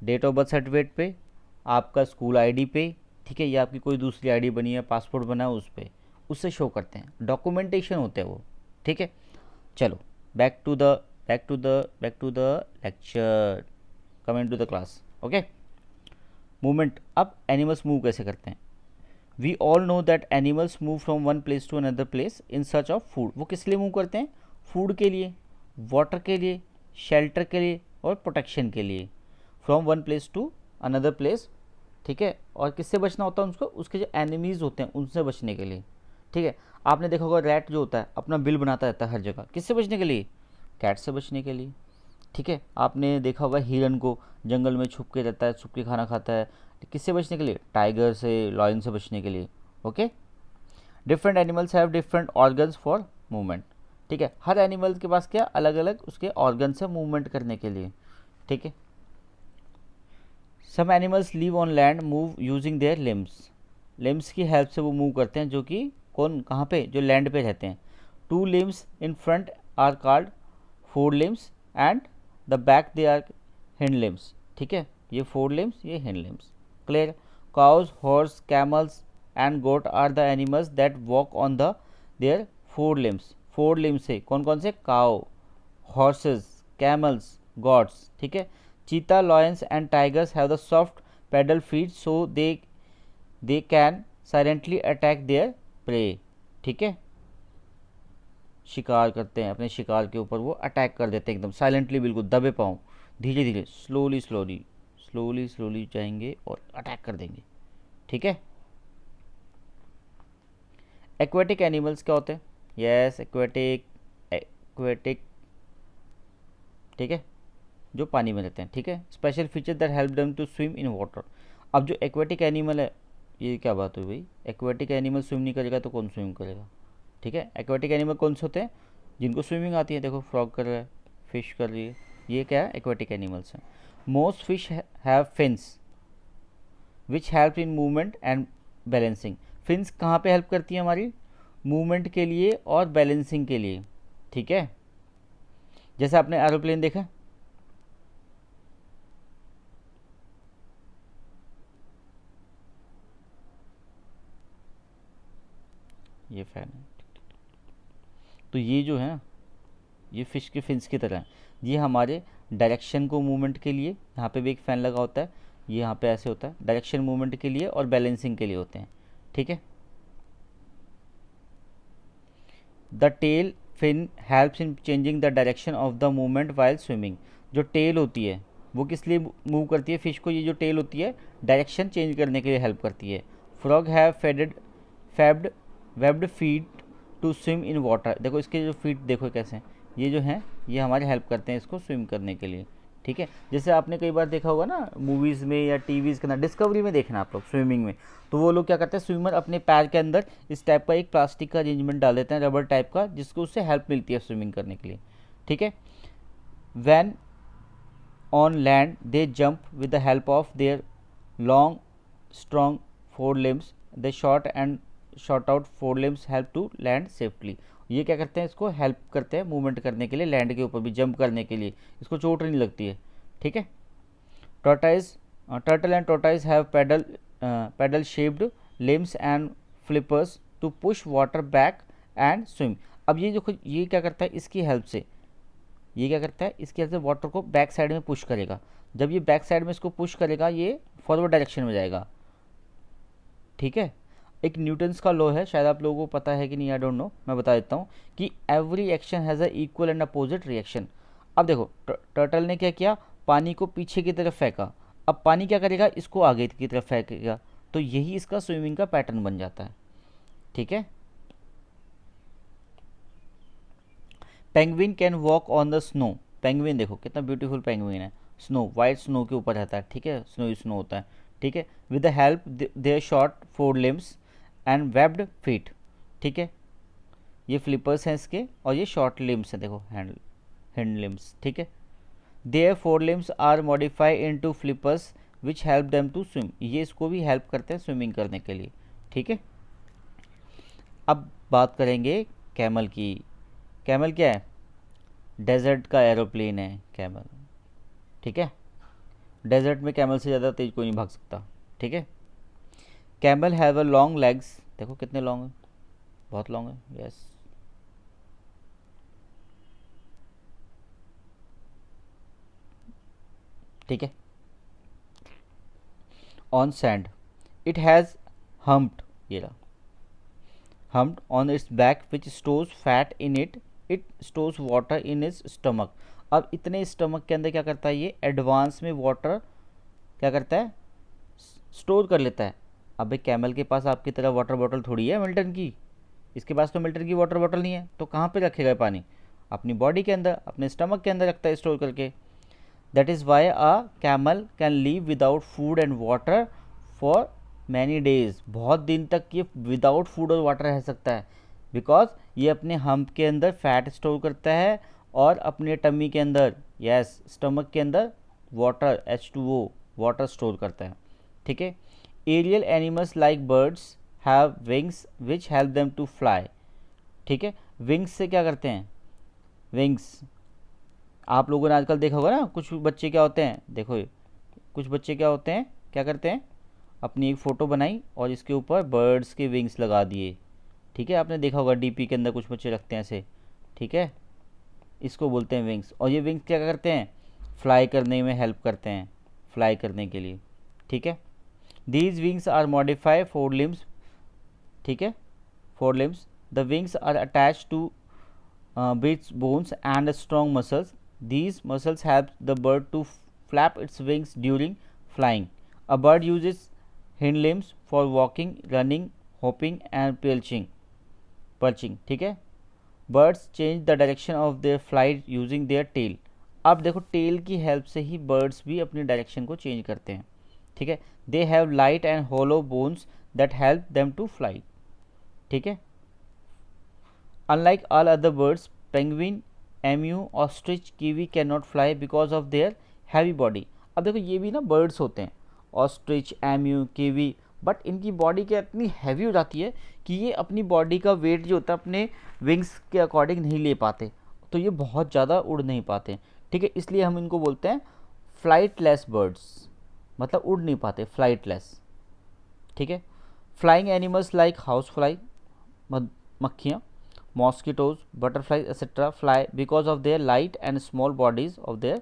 डेट ऑफ बर्थ सर्टिफिकेट पे, आपका स्कूल आईडी पे, ठीक है, या आपकी कोई दूसरी आईडी बनी है, पासपोर्ट बना है उस पर, उससे शो करते हैं, डॉक्यूमेंटेशन होते हैं वो, ठीक है। चलो, back to the back to the lecture, coming to the class, okay. Movement, अब एनिमल्स मूव कैसे करते हैं, we all know that animals move from one place to another place in search of food, वो किस लिए move करते हैं, food के लिए, वाटर के लिए, शेल्टर के लिए और प्रोटेक्शन के लिए, from one place to another place, ठीक है, और किससे बचना होता है उसको, उसके जो एनिमीज़ होते हैं उनसे बचने के लिए, ठीक है। आपने देखा होगा रैट जो होता है अपना बिल बनाता रहता है हर जगह, किससे बचने के लिए, कैट से बचने के लिए, ठीक है। आपने देखा होगा हिरन को जंगल में छुप के रहता है, छुप के खाना खाता है, किससे बचने के लिए, टाइगर से, लॉयन से बचने के लिए, okay. Different animals have different organs for movement, ठीक है, हर एनिमल के पास क्या अलग अलग उसके ऑर्गन्स है मूवमेंट करने के लिए, ठीक है। Some animals live on land move using their limbs, limbs की हेल्प से वो मूव करते हैं, जो कि कौन कहाँ पे, जो लैंड पे रहते हैं। Two limbs in front are called fore limbs and the back they are hind limbs, ठीक है, ये फोर लिम्स, ये hind limbs, clear. Cows, horse, camels and goat are the animals that walk on the their fore limbs, fore limbs से कौन कौन से, cow, horses, camels, God's, ठीक है। चीता, lions and tigers have the soft pedal feet so they can silently attack there pray, ठीक है, शिकार करते हैं, अपने शिकार के ऊपर वो अटैक कर देते हैं एकदम साइलेंटली, बिल्कुल दबे पाँव, धीरे धीरे, स्लोली स्लोली स्लोली स्लोली जाएंगे और अटैक कर देंगे, ठीक है। एक्वेटिक एनिमल्स क्या होते हैं, यस एक्वेटिक, एक्वेटिक, ठीक है, जो पानी में रहते हैं, ठीक है। Special feature that help them to swim in water, अब जो एक्वेटिक एनिमल है, ये क्या बात हुई भाई, एक्वेटिक एनिमल स्विम नहीं करेगा तो कौन स्विम करेगा, ठीक है। एक्वेटिक एनिमल कौन से होते हैं, जिनको स्विमिंग आती है, देखो फ्रॉग कर रहा है, फिश कर रही है, ये क्या है, एक्वेटिक एनिमल्स हैं। Most fish have fins which help in movement and balancing, fins कहाँ पे हेल्प करती है हमारी, मूवमेंट के लिए और बैलेंसिंग के लिए, ठीक है। जैसे आपने एरोप्लेन देखा, ये फैन है, तो ये जो है ये फिश के फिन्स की तरह है, ये हमारे डायरेक्शन को मूवमेंट के लिए, यहाँ पे भी एक फ़ैन लगा होता है, ये यहाँ पे ऐसे होता है, डायरेक्शन मूवमेंट के लिए और बैलेंसिंग के लिए होते हैं, ठीक है। The tail fin helps in changing the direction of the movement while swimming, जो टेल होती है वो किस लिए मूव करती है फिश को, ये जो टेल होती है डायरेक्शन चेंज करने के लिए हेल्प करती है। Frog have fabbed webbed feet to swim in water, देखो इसके जो फीट देखो कैसे हैं, ये जो हैं ये हमारे हेल्प करते हैं इसको स्विम करने के लिए, ठीक है। जैसे आपने कई बार देखा होगा ना मूवीज़ में या टीवीज़ के अंदर, डिस्कवरी में देखना आप लोग स्विमिंग में, तो वो लोग क्या करते हैं, स्विमर अपने पैर के अंदर इस टाइप का एक प्लास्टिक का अरेंजमेंट डाल देते हैं, रबर टाइप का, जिसको उससे हेल्प मिलती है स्विमिंग करने के लिए, ठीक है। When on land they jump with the help of their long strong fore limbs, they short and short out fore limbs help to land safely. ये क्या करते हैं, इसको हेल्प करते हैं मूवमेंट करने के लिए, लैंड के ऊपर भी जंप करने के लिए, इसको चोट नहीं लगती है, ठीक है। Tortoise turtle and tortoise have paddle shaped limbs and flippers to push water back and swim. अब ये जो ये क्या करता है, इसकी हेल्प से ये क्या करता है, इसकी हेल्प से वाटर को बैक साइड में पुश करेगा। जब ये बैक साइड में इसको पुश करेगा, ये फॉरवर्ड डायरेक्शन में जाएगा, ठीक है। एक न्यूटन्स का लॉ है, शायद आप लोगों को पता है कि नहीं, आई डोंट नो, मैं बता देता हूँ कि every action has a equal and opposite reaction. अब देखो टर्टल ने क्या किया, पानी को पीछे की तरफ फेंका, अब पानी क्या करेगा, इसको आगे की तरफ फेंकेगा, तो यही इसका स्विमिंग का पैटर्न बन जाता है, ठीक है। Penguin can walk on the snow. Penguin देखो कितना ब्यूटीफुल पेंगुइन है, स्नो, वाइट स्नो के ऊपर रहता है, ठीक है, स्नो स्नो होता है, ठीक है। With the help their short fore limbs and webbed feet, ठीक है। ये फ्लिपर्स हैं इसके, और ये शॉर्ट लिम्स हैं, देखो हैंड लिम्स, ठीक है। Their fore limbs are modify into flippers which help them to swim. ये इसको भी हेल्प करते हैं स्विमिंग करने के लिए, ठीक है। अब बात करेंगे कैमल की। कैमल क्या है, डेजर्ट का एरोप्लेन है कैमल, ठीक है। डेजर्ट में कैमल से ज़्यादा तेज कोई नहीं भाग सकता, ठीक है। Camel have a long legs, देखो कितने लॉन्ग है, बहुत लॉन्ग है, यस। ठीक है। On sand it has humped, ये रहा, humped on its back which stores fat in it, it stores water in its stomach। अब इतने स्टमक के अंदर क्या करता है, ये एडवांस में वाटर क्या करता है, स्टोर कर लेता है। अब एक कैमल के पास आपकी तरह वाटर बॉटल थोड़ी है मिल्टन की, इसके पास तो मिल्टन की वाटर बॉटल नहीं है, तो कहाँ पे रखेगा पानी, अपनी बॉडी के अंदर, अपने स्टमक के अंदर रखता है स्टोर करके। That is why a camel can leave without food and water for many days. बहुत दिन तक ये विदाउट फूड और वाटर रह सकता है, बिकॉज ये अपने हम्प के अंदर फैट स्टोर करता है और अपने टमी के अंदर, यस, स्टमक के अंदर वाटर H2O वाटर स्टोर करता है, ठीक है। Aerial animals like birds have wings which help them to fly, ठीक है। विंग्स से क्या करते हैं, विंग्स आप लोगों ने आजकल देखा होगा ना, कुछ बच्चे क्या होते हैं, देखो कुछ बच्चे क्या होते हैं, क्या करते हैं, अपनी एक फ़ोटो बनाई और इसके ऊपर बर्ड्स के विंग्स लगा दिए, ठीक है। आपने देखा होगा डीपी के अंदर कुछ बच्चे रखते हैं ऐसे, ठीक है, इसको बोलते हैं विंग्स। और ये विंग्स क्या करते हैं, फ्लाई करने में हेल्प करते हैं, फ्लाई करने के लिए, ठीक है। These wings are modify fore limbs, ठीक है, fore limbs. The wings are attach to bits bones and strong muscles. These muscles help the bird to flap its wings during flying. A bird uses hind limbs for walking, running, hopping and perching, ठीक है। Birds change the direction of their flight using their tail। अब देखो tell की help से ही birds भी अपनी direction को change करते हैं, ठीक है। They have light and hollow bones that help them to fly, ठीक है। Unlike all other birds, penguin, emu, ostrich, kiwi can not fly because of their heavy body. अब देखो ये भी ना बर्ड्स होते हैं, ऑस्ट्रिच, एम्यू, कीवी, बट इनकी बॉडी क्या इतनी हैवी हो जाती है कि ये अपनी बॉडी का वेट जो होता है अपने विंग्स के अकॉर्डिंग नहीं ले पाते, तो ये बहुत ज़्यादा उड़ नहीं पाते, ठीक है। इसलिए हम इनको बोलते हैं फ्लाइटलेस बर्ड्स, मतलब उड़ नहीं पाते, फ्लाइटलेस, ठीक है। Flying animals like house fly, मक्खियाँ, mosquitoes, butterflies etc. fly because of their light and small bodies of their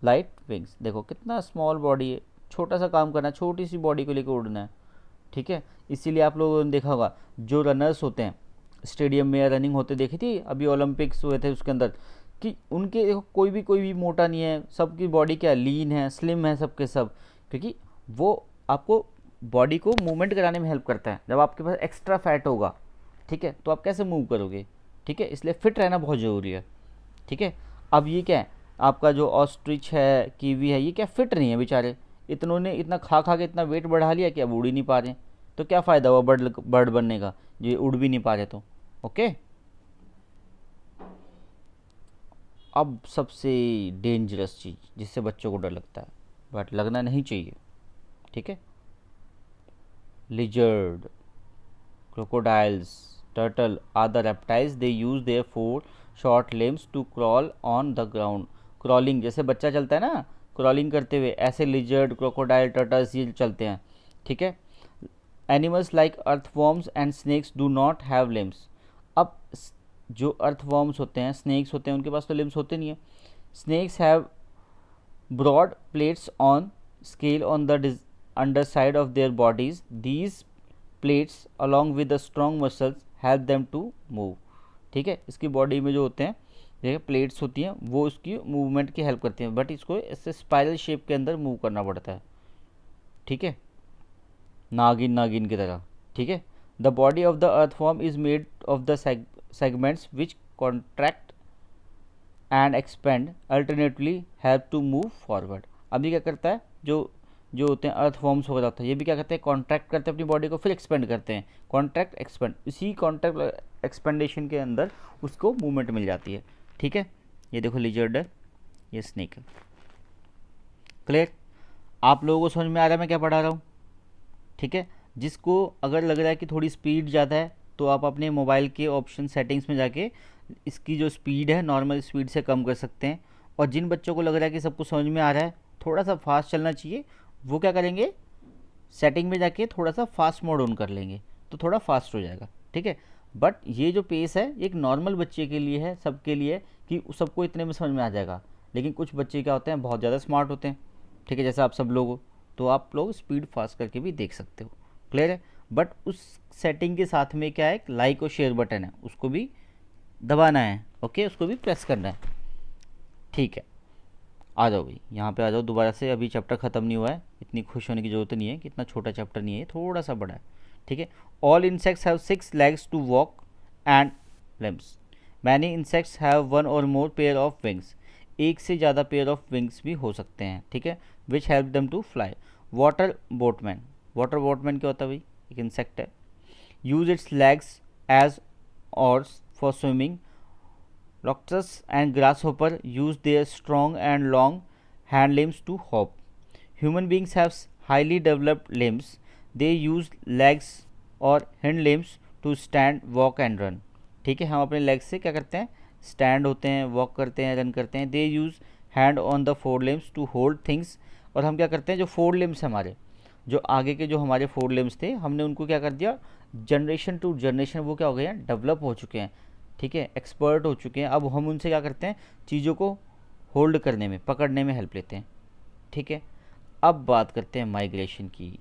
light wings। देखो कितना स्मॉल बॉडी है, छोटा सा काम करना है, छोटी सी बॉडी को लेकर उड़ना है, ठीक है। इसीलिए आप लोगों ने देखा होगा जो रनर्स होते हैं स्टेडियम में रनिंग होते देखी थी अभी ओलंपिक्स हुए थे उसके अंदर, कि उनके देखो कोई भी मोटा नहीं है, सबकी बॉडी क्या लीन है, स्लिम है सबके सब, क्योंकि वो आपको बॉडी को मूवमेंट कराने में हेल्प करता है। जब आपके पास एक्स्ट्रा फैट होगा, ठीक है, तो आप कैसे मूव करोगे, ठीक है, इसलिए फिट रहना बहुत ज़रूरी है, ठीक है। अब ये क्या है, आपका जो ऑस्ट्रिच है, कीवी है, ये क्या फिट नहीं है बेचारे, इतनों ने इतना खा खा के इतना वेट बढ़ा लिया कि अब उड़ ही नहीं पा रहे, तो क्या फ़ायदा हुआ बर्ड बर्ड बनने का, जो ये उड़ भी नहीं पा रहे तो। ओके, अब सबसे डेंजरस चीज़ जिससे बच्चों को डर लगता है, बट लगना नहीं चाहिए, ठीक है, lizard, crocodiles, turtle are the reptiles. They use their four short limbs to crawl on the ground. Crawling जैसे बच्चा चलता है ना, क्रॉलिंग करते हुए, ऐसे लिजर्ड, क्रोकोडाइल, टर्टल्स ये चलते हैं, ठीक है। Animals like earthworms and snacks do not have limbs. अब जो अर्थवॉर्म्स होते हैं, स्नेक्स होते हैं, उनके पास तो लिम्स होते नहीं है। Snakes have broad plates on scale on the underside of their bodies. These plates along with the strong muscles help them to move। ठीक है, इसकी बॉडी में जो होते हैं ये प्लेट्स होती हैं, वो उसकी मूवमेंट की हेल्प करती हैं, बट इसको ऐसे स्पाइरल शेप के अंदर मूव करना पड़ता है, ठीक है, नागिन नागिन की तरह, ठीक है। The body of the earthworm is made of the segments which contract and expand alternately help to move forward. अब ये क्या करता है, जो जो होते हैं अर्थवॉर्म्स हो जाता है, ये भी क्या करते हैं, कॉन्ट्रैक्ट करते हैं अपनी बॉडी को, फिर एक्सपेंड करते हैं, कॉन्ट्रैक्ट एक्सपेंड, इसी कॉन्ट्रैक्ट एक्सपेंडेशन के अंदर उसको मूवमेंट मिल जाती है, ठीक है। ये देखो लिजर्ड है, ये स्नेक है। क्लियर, आप लोगों को समझ में आ रहा है मैं क्या पढ़ा रहा हूँ, ठीक है। जिसको अगर लग रहा है कि थोड़ी स्पीड ज़्यादा है, तो आप अपने मोबाइल के ऑप्शन सेटिंग्स में जाके इसकी जो स्पीड है नॉर्मल स्पीड से कम कर सकते हैं। और जिन बच्चों को लग रहा है कि सबको समझ में आ रहा है, थोड़ा सा फास्ट चलना चाहिए, वो क्या करेंगे, सेटिंग में जाके थोड़ा सा फास्ट मोड ऑन कर लेंगे, तो थोड़ा फास्ट हो जाएगा, ठीक है। बट ये जो पेस है ये एक नॉर्मल बच्चे के लिए है, सबके लिए, कि सबको इतने में समझ में आ जाएगा। लेकिन कुछ बच्चे क्या होते हैं, बहुत ज़्यादा स्मार्ट होते हैं, ठीक है, जैसे आप सब लोग हो, तो आप लोग स्पीड फास्ट करके भी देख सकते हो। क्लियर है, बट उस सेटिंग के साथ में क्या है, लाइक और शेयर बटन है, उसको भी दबाना है, ओके, उसको भी प्रेस करना है, ठीक है। आ जाओ भाई, यहाँ पे आ जाओ दोबारा से, अभी चैप्टर ख़त्म नहीं हुआ है, इतनी खुश होने की ज़रूरत नहीं है कि इतना छोटा चैप्टर नहीं है, थोड़ा सा बड़ा है, ठीक है। All insects have 6 legs to walk and limbs. Many insects have 1 or more pair of wings. एक से ज़्यादा पेयर ऑफ विंग्स भी हो सकते हैं, ठीक है, which help them to fly. Water boatman, water boatman क्या होता है भाई, एक इंसेक्ट है। Use its legs as oars for swimming. Locusts and grasshopper use their strong and long hand limbs to hop. Human beings have highly developed limbs. They use legs और hind limbs to stand, walk and run. ठीक है, हम अपने legs से क्या करते हैं, stand होते हैं, वॉक करते हैं, रन करते हैं। They use hand on the fore limbs to hold things. और हम क्या करते हैं, जो फोर लिम्स हमारे, जो आगे के जो हमारे फोर लिम्स थे, हमने उनको क्या कर दिया, जनरेशन टू जनरेशन वो क्या हो गए हैं, डेवलप हो चुके हैं, ठीक है, एक्सपर्ट हो चुके हैं। अब हम उनसे क्या करते हैं, चीज़ों को होल्ड करने में, पकड़ने में हेल्प लेते हैं, ठीक है। अब बात करते हैं माइग्रेशन की,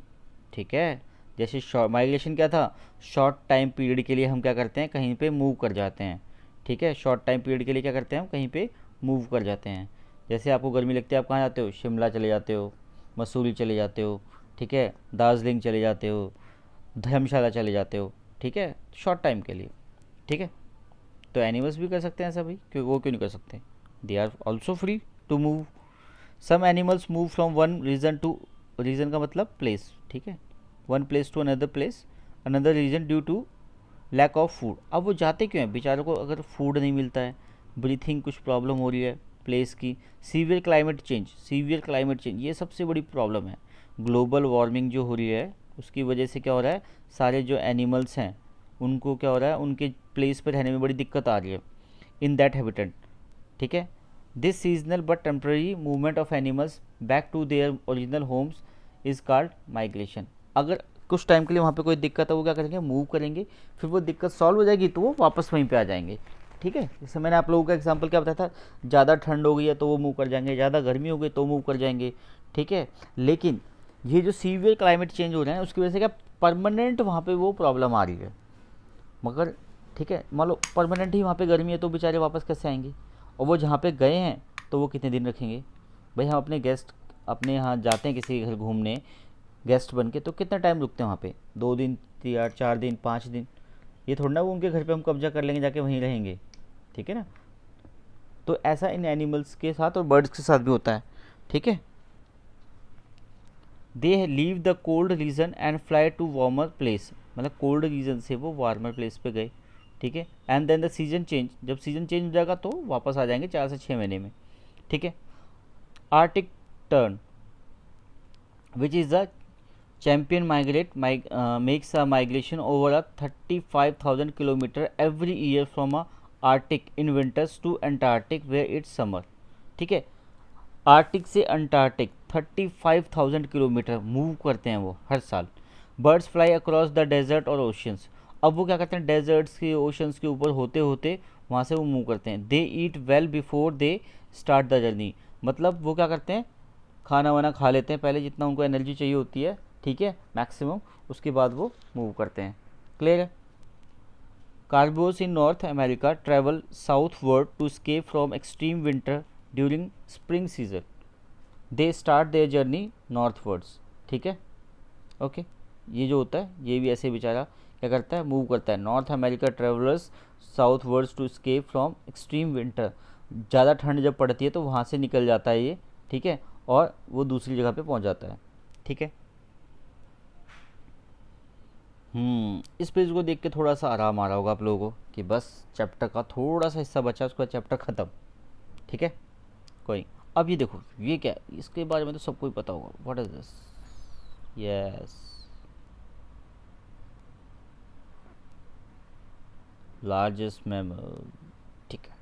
ठीक है। जैसे माइग्रेशन क्या था, शॉर्ट टाइम पीरियड के लिए हम क्या करते हैं, कहीं पे मूव कर जाते हैं, ठीक है। शॉर्ट टाइम पीरियड के लिए क्या करते हैं, हम कहीं पे मूव कर जाते हैं। जैसे आपको गर्मी लगती है, आप कहाँ जाते हो, शिमला चले जाते हो, मसूरी चले जाते हो, ठीक है, दार्जिलिंग चले जाते हो, धर्मशाला चले जाते हो, ठीक है, शॉर्ट टाइम के लिए, ठीक है। तो एनिमल्स भी कर सकते हैं ऐसा भाई, क्यों वो क्यों नहीं कर सकते, they are also free to move. Some animals move from one region to, region का मतलब प्लेस, ठीक है, one place to another place, another region due to lack of food. अब वो जाते क्यों हैं, बेचारों को अगर फूड नहीं मिलता है, ब्रीथिंग कुछ प्रॉब्लम हो रही है प्लेस की, severe climate change, severe climate change ये सबसे बड़ी प्रॉब्लम है। ग्लोबल वार्मिंग जो हो रही है उसकी वजह से क्या हो रहा है, सारे जो एनिमल्स हैं उनको क्या हो रहा है, उनके प्लेस पर रहने में बड़ी दिक्कत आ रही है, इन दैट हैबिटेट, ठीक है। This seasonal but temporary movement of animals back to their original homes is called migration. अगर कुछ टाइम के लिए वहाँ पे कोई दिक्कत है, वो क्या करेंगे, मूव करेंगे, फिर वो दिक्कत सॉल्व हो जाएगी तो वो वापस वहीं पे आ जाएंगे, ठीक है। जैसे मैंने आप लोगों का एग्जांपल क्या बताया था, ज़्यादा ठंड हो गई है तो वो मूव कर जाएंगे, ज़्यादा गर्मी हो गई तो मूव कर जाएंगे, ठीक है। लेकिन ये जो सीवियर क्लाइमेट चेंज हो रहा है उसकी वजह से क्या परमानेंट वहाँ पे वो प्रॉब्लम आ रही है, मगर ठीक है, मान लो परमानेंट ही वहाँ पे गर्मी है तो बेचारे वापस कैसे आएंगे, और वो जहाँ पे गए हैं तो वो कितने दिन रखेंगे भाई। हम अपने गेस्ट अपने यहाँ जाते हैं किसी के घर घूमने गेस्ट बन के, तो कितना टाइम रुकते हैं वहाँ पे, 2 दिन, 4 दिन, 5 दिन, ये थोड़ा ना वो उनके घर पे हम कब्जा कर लेंगे जाके वहीं रहेंगे, ठीक है ना। तो ऐसा इन एनिमल्स के साथ और बर्ड्स के साथ भी होता है, ठीक है। They leave the cold region and fly to warmer place, मतलब कोल्ड रीजन से वो वार्मर प्लेस पे गए, ठीक है। And then the season change, जब सीजन चेंज हो जाएगा तो वापस आ जाएंगे 4 से 6 महीने में, ठीक है। Arctic tern which is the champion migrate makes a migration over a 35,000 kilometre every year from a Arctic in winters to Antarctic where it's summer, ठीक है। आर्टिक से अंटार्कटिक 35,000 किलोमीटर मूव करते हैं वो हर साल। Birds fly across the desert और oceans, अब वो क्या करते हैं, डेजर्ट्स के ओशंस के ऊपर होते होते वहाँ से वो मूव करते हैं। They eat well before they start the journey, मतलब वो क्या करते हैं, खाना वाना खा लेते हैं पहले जितना उनको एनर्जी चाहिए होती है, ठीक है, मैक्सिमम, उसके बाद वो मूव करते हैं। क्लियर है। Caribous in North America travel southward to escape from extreme winter during spring season, they start their journey northwards, ठीक है, ओके। ये जो होता है ये भी ऐसे बेचारा क्या करता है, मूव करता है। North America travellers southwards to escape from extreme winter, ज़्यादा ठंड जब पड़ती है तो वहाँ से निकल जाता है ये, ठीक है, और वो दूसरी जगह पे पहुँच जाता है, ठीक है। इस पेज को देख के थोड़ा सा आराम आ रहा होगा आप लोगों को कि बस चैप्टर का थोड़ा सा हिस्सा बचा, उसका चैप्टर ख़त्म, ठीक है, कोई। अब ये देखो ये क्या है? इसके बारे में तो सबको ही पता होगा, what is this, yes, largest mammal, ठीक है।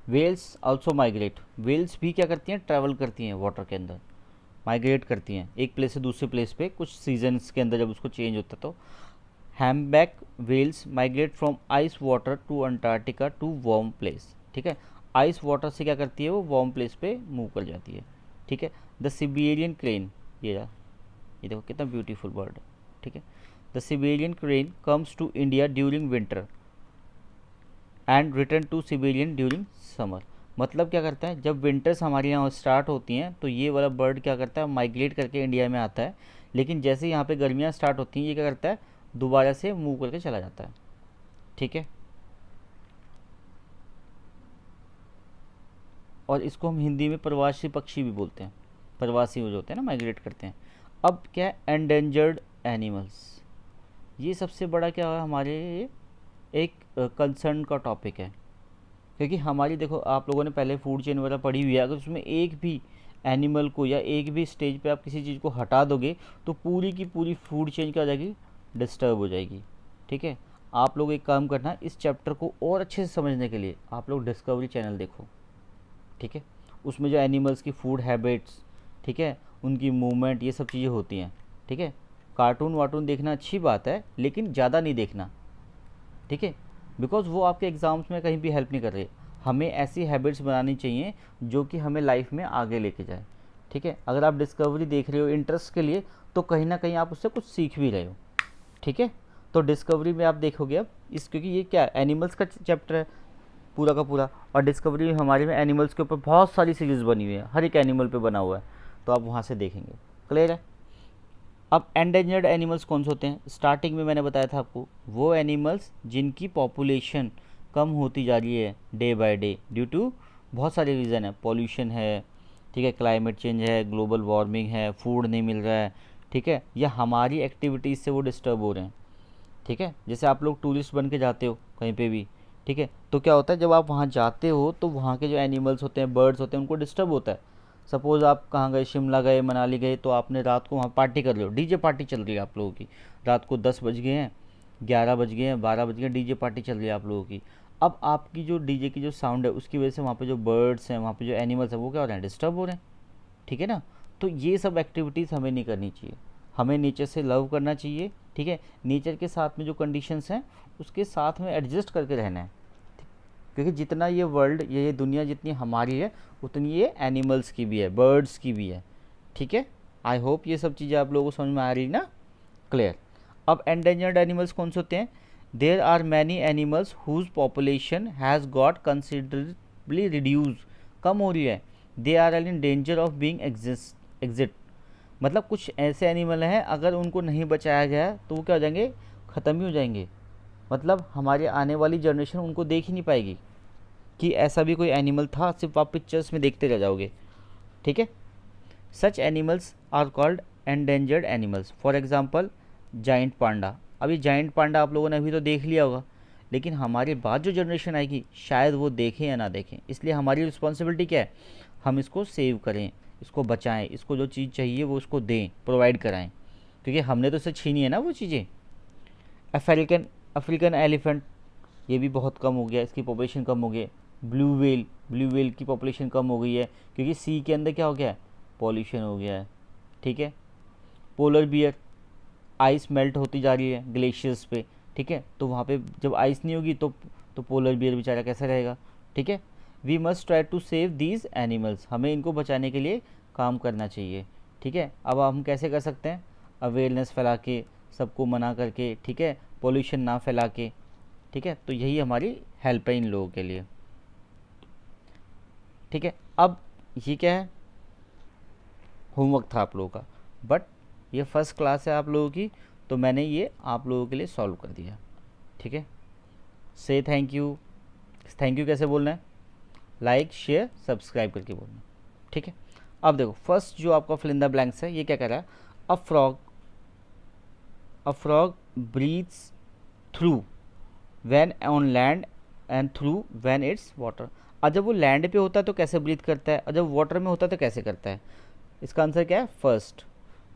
वेल्स आल्सो माइग्रेट, वेल्स भी क्या करती हैं, ट्रैवल करती हैं वाटर के अंदर, माइग्रेट करती हैं एक प्लेस से दूसरे प्लेस पे कुछ सीजन्स के अंदर जब उसको चेंज होता है तो। Humpback whales migrate from ice water to Antarctica to warm place, ठीक है। आइस वाटर से क्या करती है, वो वार्म प्लेस पे मूव कर जाती है, ठीक है। द सिबेरियन क्रेन, ये देखो कितना ब्यूटीफुल बर्ड है, ठीक है। The Siberian crane comes to India during winter and return to Siberian during summer, मतलब क्या करता है, जब विंटर्स हमारे यहाँ स्टार्ट होती हैं तो ये वाला बर्ड क्या करता है, माइग्रेट करके इंडिया में आता है, लेकिन जैसे यहाँ पे गर्मियाँ स्टार्ट होती हैं ये क्या करता है, दोबारा से मूव करके चला जाता है, ठीक है। और इसको हम हिंदी में प्रवासी पक्षी भी बोलते हैं, प्रवासी जो होते हैं ना, माइग्रेट करते हैं। अब क्या है, एंडेंजर्ड एनिमल्स, ये सबसे बड़ा क्या है हमारे एक कंसर्न का टॉपिक है, क्योंकि हमारी देखो आप लोगों ने पहले फूड चेन वगैरह पढ़ी हुई है, अगर उसमें एक भी एनिमल को या एक भी स्टेज पे आप किसी चीज़ को हटा दोगे तो पूरी की पूरी फूड चेन क्या हो जाएगी, डिस्टर्ब हो जाएगी, ठीक है। आप लोग एक काम करना, इस चैप्टर को और अच्छे से समझने के लिए आप लोग डिस्कवरी चैनल देखो, ठीक है। उसमें जो एनिमल्स की फूड हैबिट्स, ठीक है, उनकी मूवमेंट, ये सब चीज़ें होती हैं, ठीक है। कार्टून वार्टून देखना अच्छी बात है लेकिन ज़्यादा नहीं देखना, ठीक है, बिकॉज वो आपके एग्ज़ाम्स में कहीं भी हेल्प नहीं कर रहे। हमें ऐसी हैबिट्स बनानी चाहिए जो कि हमें लाइफ में आगे लेके जाए, ठीक है। अगर आप डिस्कवरी देख रहे हो इंटरेस्ट के लिए तो कहीं ना कहीं आप उससे कुछ सीख भी रहे हो, ठीक है। तो डिस्कवरी में आप देखोगे अब इस, क्योंकि ये क्या एनिमल्स का चैप्टर है पूरा का पूरा, और डिस्कवरी हमारे में एनिमल्स के ऊपर बहुत सारी सीरीज़ बनी हुई है, हर एक एनिमल पे बना हुआ है, तो आप वहाँ से देखेंगे। क्लियर है। अब एंडेंजर्ड एनिमल्स कौन से होते हैं, स्टार्टिंग में मैंने बताया था आपको, वो एनिमल्स जिनकी पॉपुलेशन कम होती जा रही है day by day due to बहुत सारे रीज़न है, पॉल्यूशन है, ठीक है, क्लाइमेट चेंज है, ग्लोबल वार्मिंग है, फूड नहीं मिल रहा है, ठीक है, या हमारी एक्टिविटीज़ से वो डिस्टर्ब हो रहे हैं, ठीक है। जैसे आप लोग टूरिस्ट बन के जाते हो कहीं पे भी, ठीक है, तो क्या होता है जब आप वहाँ जाते हो तो वहाँ के जो एनिमल्स होते हैं, बर्ड्स होते हैं, उनको डिस्टर्ब होता है। सपोज़ आप कहाँ गए, शिमला गए, मनाली गए, तो आपने रात को वहाँ पार्टी कर रहे हो, डीजे पार्टी चल रही है आप लोगों की, रात को 10 बज गए हैं, 11 बज गए हैं, 12 बज गए, डीजे पार्टी चल रही है आप लोगों की। अब आपकी जो डीजे की जो साउंड है उसकी वजह से वहाँ पे जो बर्ड्स हैं, वहाँ पे जो एनिमल्स हैं, वो क्या हो रहे हैं, डिस्टर्ब हो रहे हैं, ठीक है ना। तो ये सब एक्टिविटीज़ हमें नहीं करनी चाहिए, हमें नेचर से लव करना चाहिए, ठीक है। नेचर के साथ में जो कंडीशंस हैं उसके साथ में एडजस्ट करके रहना है, क्योंकि जितना ये वर्ल्ड, ये दुनिया जितनी हमारी है उतनी ये एनिमल्स की भी है, बर्ड्स की भी है, ठीक है। आई होप ये सब चीज़ें आप लोगों को समझ में आ रही ना, क्लियर। अब एंडेंजर्ड एनिमल्स कौन से होते हैं, there are many animals whose population has got considerably reduce, कम हो रही है, they are in danger of being exit, मतलब कुछ ऐसे एनिमल हैं अगर उनको नहीं बचाया गया तो वो क्या हो जाएंगे, ख़त्म ही हो जाएंगे, मतलब हमारे आने वाली जनरेशन उनको देख ही नहीं पाएगी, कि ऐसा भी कोई एनिमल था, सिर्फ आप पिक्चर्स में देखते रह जाओगे, ठीक है। Such animals are called endangered animals, for example giant panda. अभी जाइंट पांडा आप लोगों ने अभी तो देख लिया होगा, लेकिन हमारे बाद जो जनरेशन आएगी शायद वो देखें या ना देखें, इसलिए हमारी रिस्पॉन्सिबिलिटी क्या है, हम इसको सेव करें, इसको बचाएं, इसको जो चीज़ चाहिए वो उसको दें, प्रोवाइड कराएं, क्योंकि हमने तो इसे छीनी है ना वो चीज़ें। अफ्रीकन अफ्रीकन एलिफेंट, ये भी बहुत कम हो गया, इसकी पॉपुलेशन कम हो गई। ब्लू व्हेल की पॉपुलेशन कम हो गई है, क्योंकि सी के अंदर क्या हो गया है, पॉल्यूशन हो गया है, ठीक है। पोलर बियर, आइस मेल्ट होती जा रही है ग्लेशियर्स पे, ठीक है, तो वहाँ पे जब आइस नहीं होगी तो पोलर बियर बेचारा कैसा रहेगा, ठीक है। We must try to save these animals, हमें इनको बचाने के लिए काम करना चाहिए, ठीक है। अब हम कैसे कर सकते हैं, अवेयरनेस फैला के, सबको मना करके, ठीक है, पॉल्यूशन ना फैला के, ठीक है। तो यही हमारी हेल्प है इन लोगों के लिए, ठीक है। अब ये क्या है, होमवर्क था आप लोगों का, बट ये फर्स्ट क्लास है आप लोगों की, तो मैंने ये आप लोगों के लिए सॉल्व कर दिया, ठीक है। से थैंक यू, थैंक यू कैसे बोलना है, लाइक शेयर सब्सक्राइब करके बोलना, ठीक है। अब देखो फर्स्ट जो आपका फिल इन द ब्लैंक्स है, ये क्या कह रहा है, a frog breathes through when on land and through when its water. और जब वो लैंड पे होता है तो कैसे ब्रीथ करता है, और जब वाटर में होता है तो कैसे करता है। इसका आंसर क्या है, फर्स्ट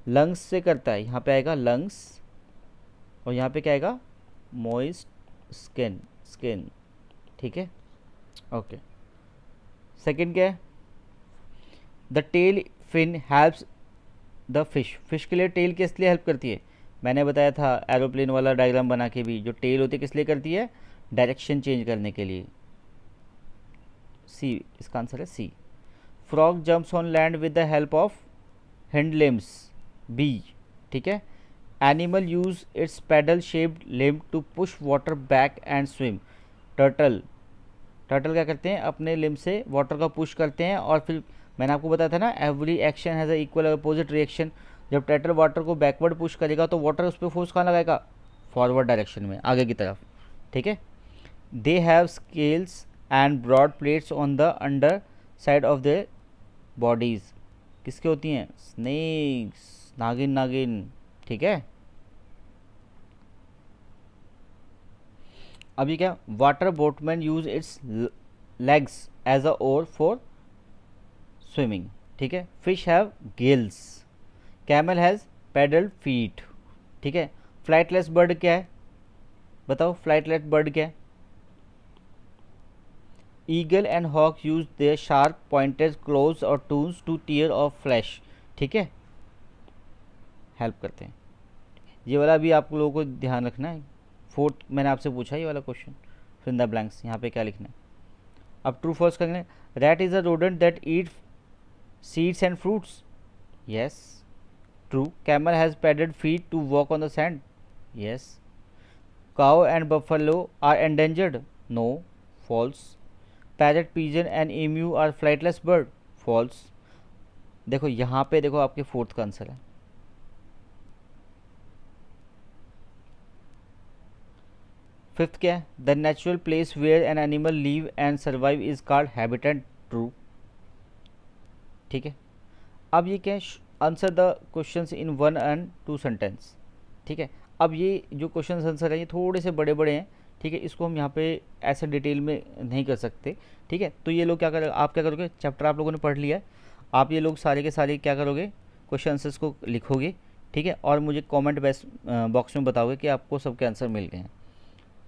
लंग्स से करता है, यहाँ पे आएगा लंग्स, और यहाँ पे क्या आएगा, मॉइस्ट स्किन, स्किन, ठीक है, ओके। सेकंड क्या है, the tail fin helps the fish, fish के लिए टेल किस लिए हेल्प करती है, मैंने बताया था एरोप्लेन वाला डायग्राम बना के भी, जो टेल होती है किस लिए करती है, डायरेक्शन चेंज करने के लिए। सी, इसका आंसर है C. Frog jumps on land with the help of hind limbs, B, ठीक है। Animal use its paddle shaped limb to push water back and swim, turtle, turtle क्या करते हैं, अपने लिम्ब से वाटर का पुश करते हैं, और फिर मैंने आपको बताया था ना, every action has a equal opposite reaction. जब टर्टल वाटर को बैकवर्ड पुश करेगा तो वाटर उस पर फोर्स कहाँ लगाएगा, फॉरवर्ड डायरेक्शन में, आगे की तरफ, ठीक है। They have scales and broad plates on the underside of the bodies, किसके होती हैं, स्नेक्स, नागिन, नागिन, ठीक है। अभी क्या, water boatman use its legs as a oar for swimming, ठीक है। Fish have gills, camel has pedal feet, ठीक है। फ्लाइटलेस बर्ड क्या है, बताओ फ्लाइटलेस बर्ड क्या है, eagle and hawk use their sharp pointed claws और tools to tear off flesh, ठीक है, हेल्प करते हैं। ये वाला भी आप लोगों को ध्यान रखना है, फोर्थ मैंने आपसे पूछा ये वाला क्वेश्चन, फिर इन द ब्लैंक्स यहाँ पे क्या लिखना है। अब ट्रू फॉल्स करेंगे, rat is a rodent that eat seeds and fruits, yes true. Camel has padded feet to walk on the sand, yes. Cow and buffalo are endangered, no, false. Parrot, pigeon and emu are flightless bird, false. देखो यहाँ पे देखो आपके fourth का answer है। Fifth क्या है, the natural place where an animal live and survive is called habitat, true, ठीक है। अब ये क्या है, answer the question in one and two sentence, ठीक है। अब ये जो क्वेश्चन आंसर है ये थोड़े से बड़े बड़े हैं, ठीक है, इसको हम यहाँ पे ऐसे डिटेल में नहीं कर सकते, ठीक है। तो ये लोग क्या करें, आप क्या करोगे, चैप्टर आप लोगों ने पढ़ लिया है, आप ये लोग सारे के सारे क्या करोगे, क्वेश्चन आंसर्स को लिखोगे, ठीक है, और मुझे कमेंट बॉक्स में बताओगे कि आपको सबके आंसर मिल गए हैं,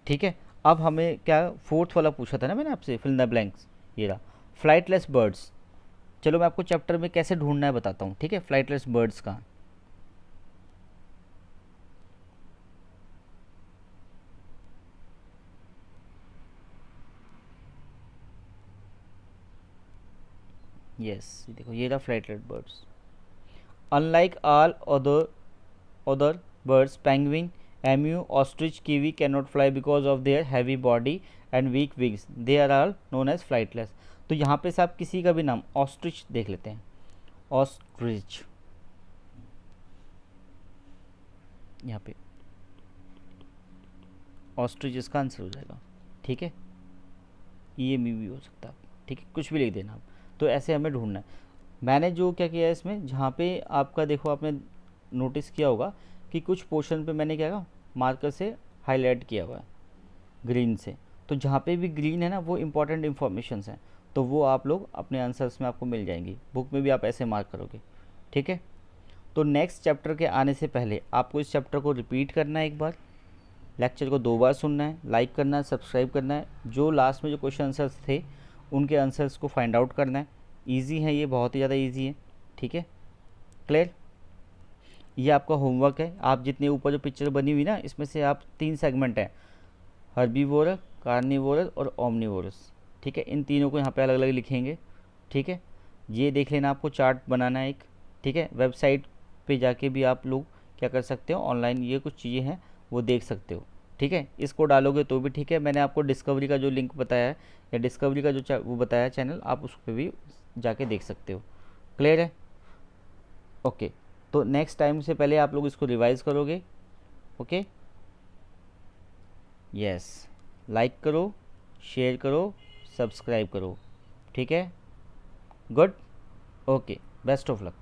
ठीक है। अब हमें क्या फोर्थ वाला पूछा था ना मैंने आपसे, फिल इन द ब्लैंक्स, ये रहा फ्लाइटलेस बर्ड्स। चलो मैं आपको चैप्टर में कैसे ढूंढना है बताता हूँ, ठीक है, फ्लाइटलेस बर्ड्स का। यस देखो ये रहा flightless birds. Unlike all other birds, penguin, emu, ostrich, kiwi can not fly because of their heavy body and weak wings, they are all known as flightless. तो यहाँ पे से आप किसी का भी नाम, ऑस्ट्रिच देख लेते हैं, ऑस्ट्रिच, यहाँ पे ऑस्ट्रिच इसका आंसर हो जाएगा, ठीक है। EME भी हो सकता है, ठीक है, कुछ भी लिख देना आप। तो ऐसे हमें ढूंढना है। मैंने जो क्या किया है इसमें, जहाँ पे आपका देखो आपने नोटिस किया होगा कि कुछ पोर्शन पे मैंने क्या मार्कर से हाईलाइट किया हुआ है ग्रीन से, तो जहाँ पे भी ग्रीन है ना वो इंपॉर्टेंट इन्फॉर्मेशंस हैं, तो वो आप लोग अपने आंसर्स में आपको मिल जाएंगी। बुक में भी आप ऐसे मार्क करोगे, ठीक है। तो नेक्स्ट चैप्टर के आने से पहले आपको इस चैप्टर को रिपीट करना है, एक बार लेक्चर को 2 बार सुनना है, लाइक करना है, सब्सक्राइब करना है, जो लास्ट में जो क्वेश्चन आंसर्स थे उनके आंसर्स को फाइंड आउट करना है। ईजी है ये, बहुत ही ज़्यादा ईजी है, ठीक है, क्लियर। ये आपका होमवर्क है। आप जितने ऊपर जो पिक्चर बनी हुई ना, इसमें से आप 3 सेगमेंट हैं, हर्बीवोरस, कार्निवोरस और ओमनिवोरस, ठीक है। इन तीनों को यहाँ पे अलग अलग लिखेंगे, ठीक है। ये देख लेना, आपको चार्ट बनाना है एक, ठीक है। वेबसाइट पे जाके भी आप लोग क्या कर सकते हो, ऑनलाइन ये कुछ चीज़ें हैं वो देख सकते हो, ठीक है। इसको डालोगे तो भी ठीक है। मैंने आपको डिस्कवरी का जो लिंक बताया है या डिस्कवरी का जो वो बताया चैनल, आप उस पर भी जाके देख सकते हो, क्लियर है, ओके। तो नेक्स्ट टाइम से पहले आप लोग इसको रिवाइज करोगे, ओके। यस, लाइक करो, शेयर करो, सब्सक्राइब करो, ठीक है, good, okay, best of luck.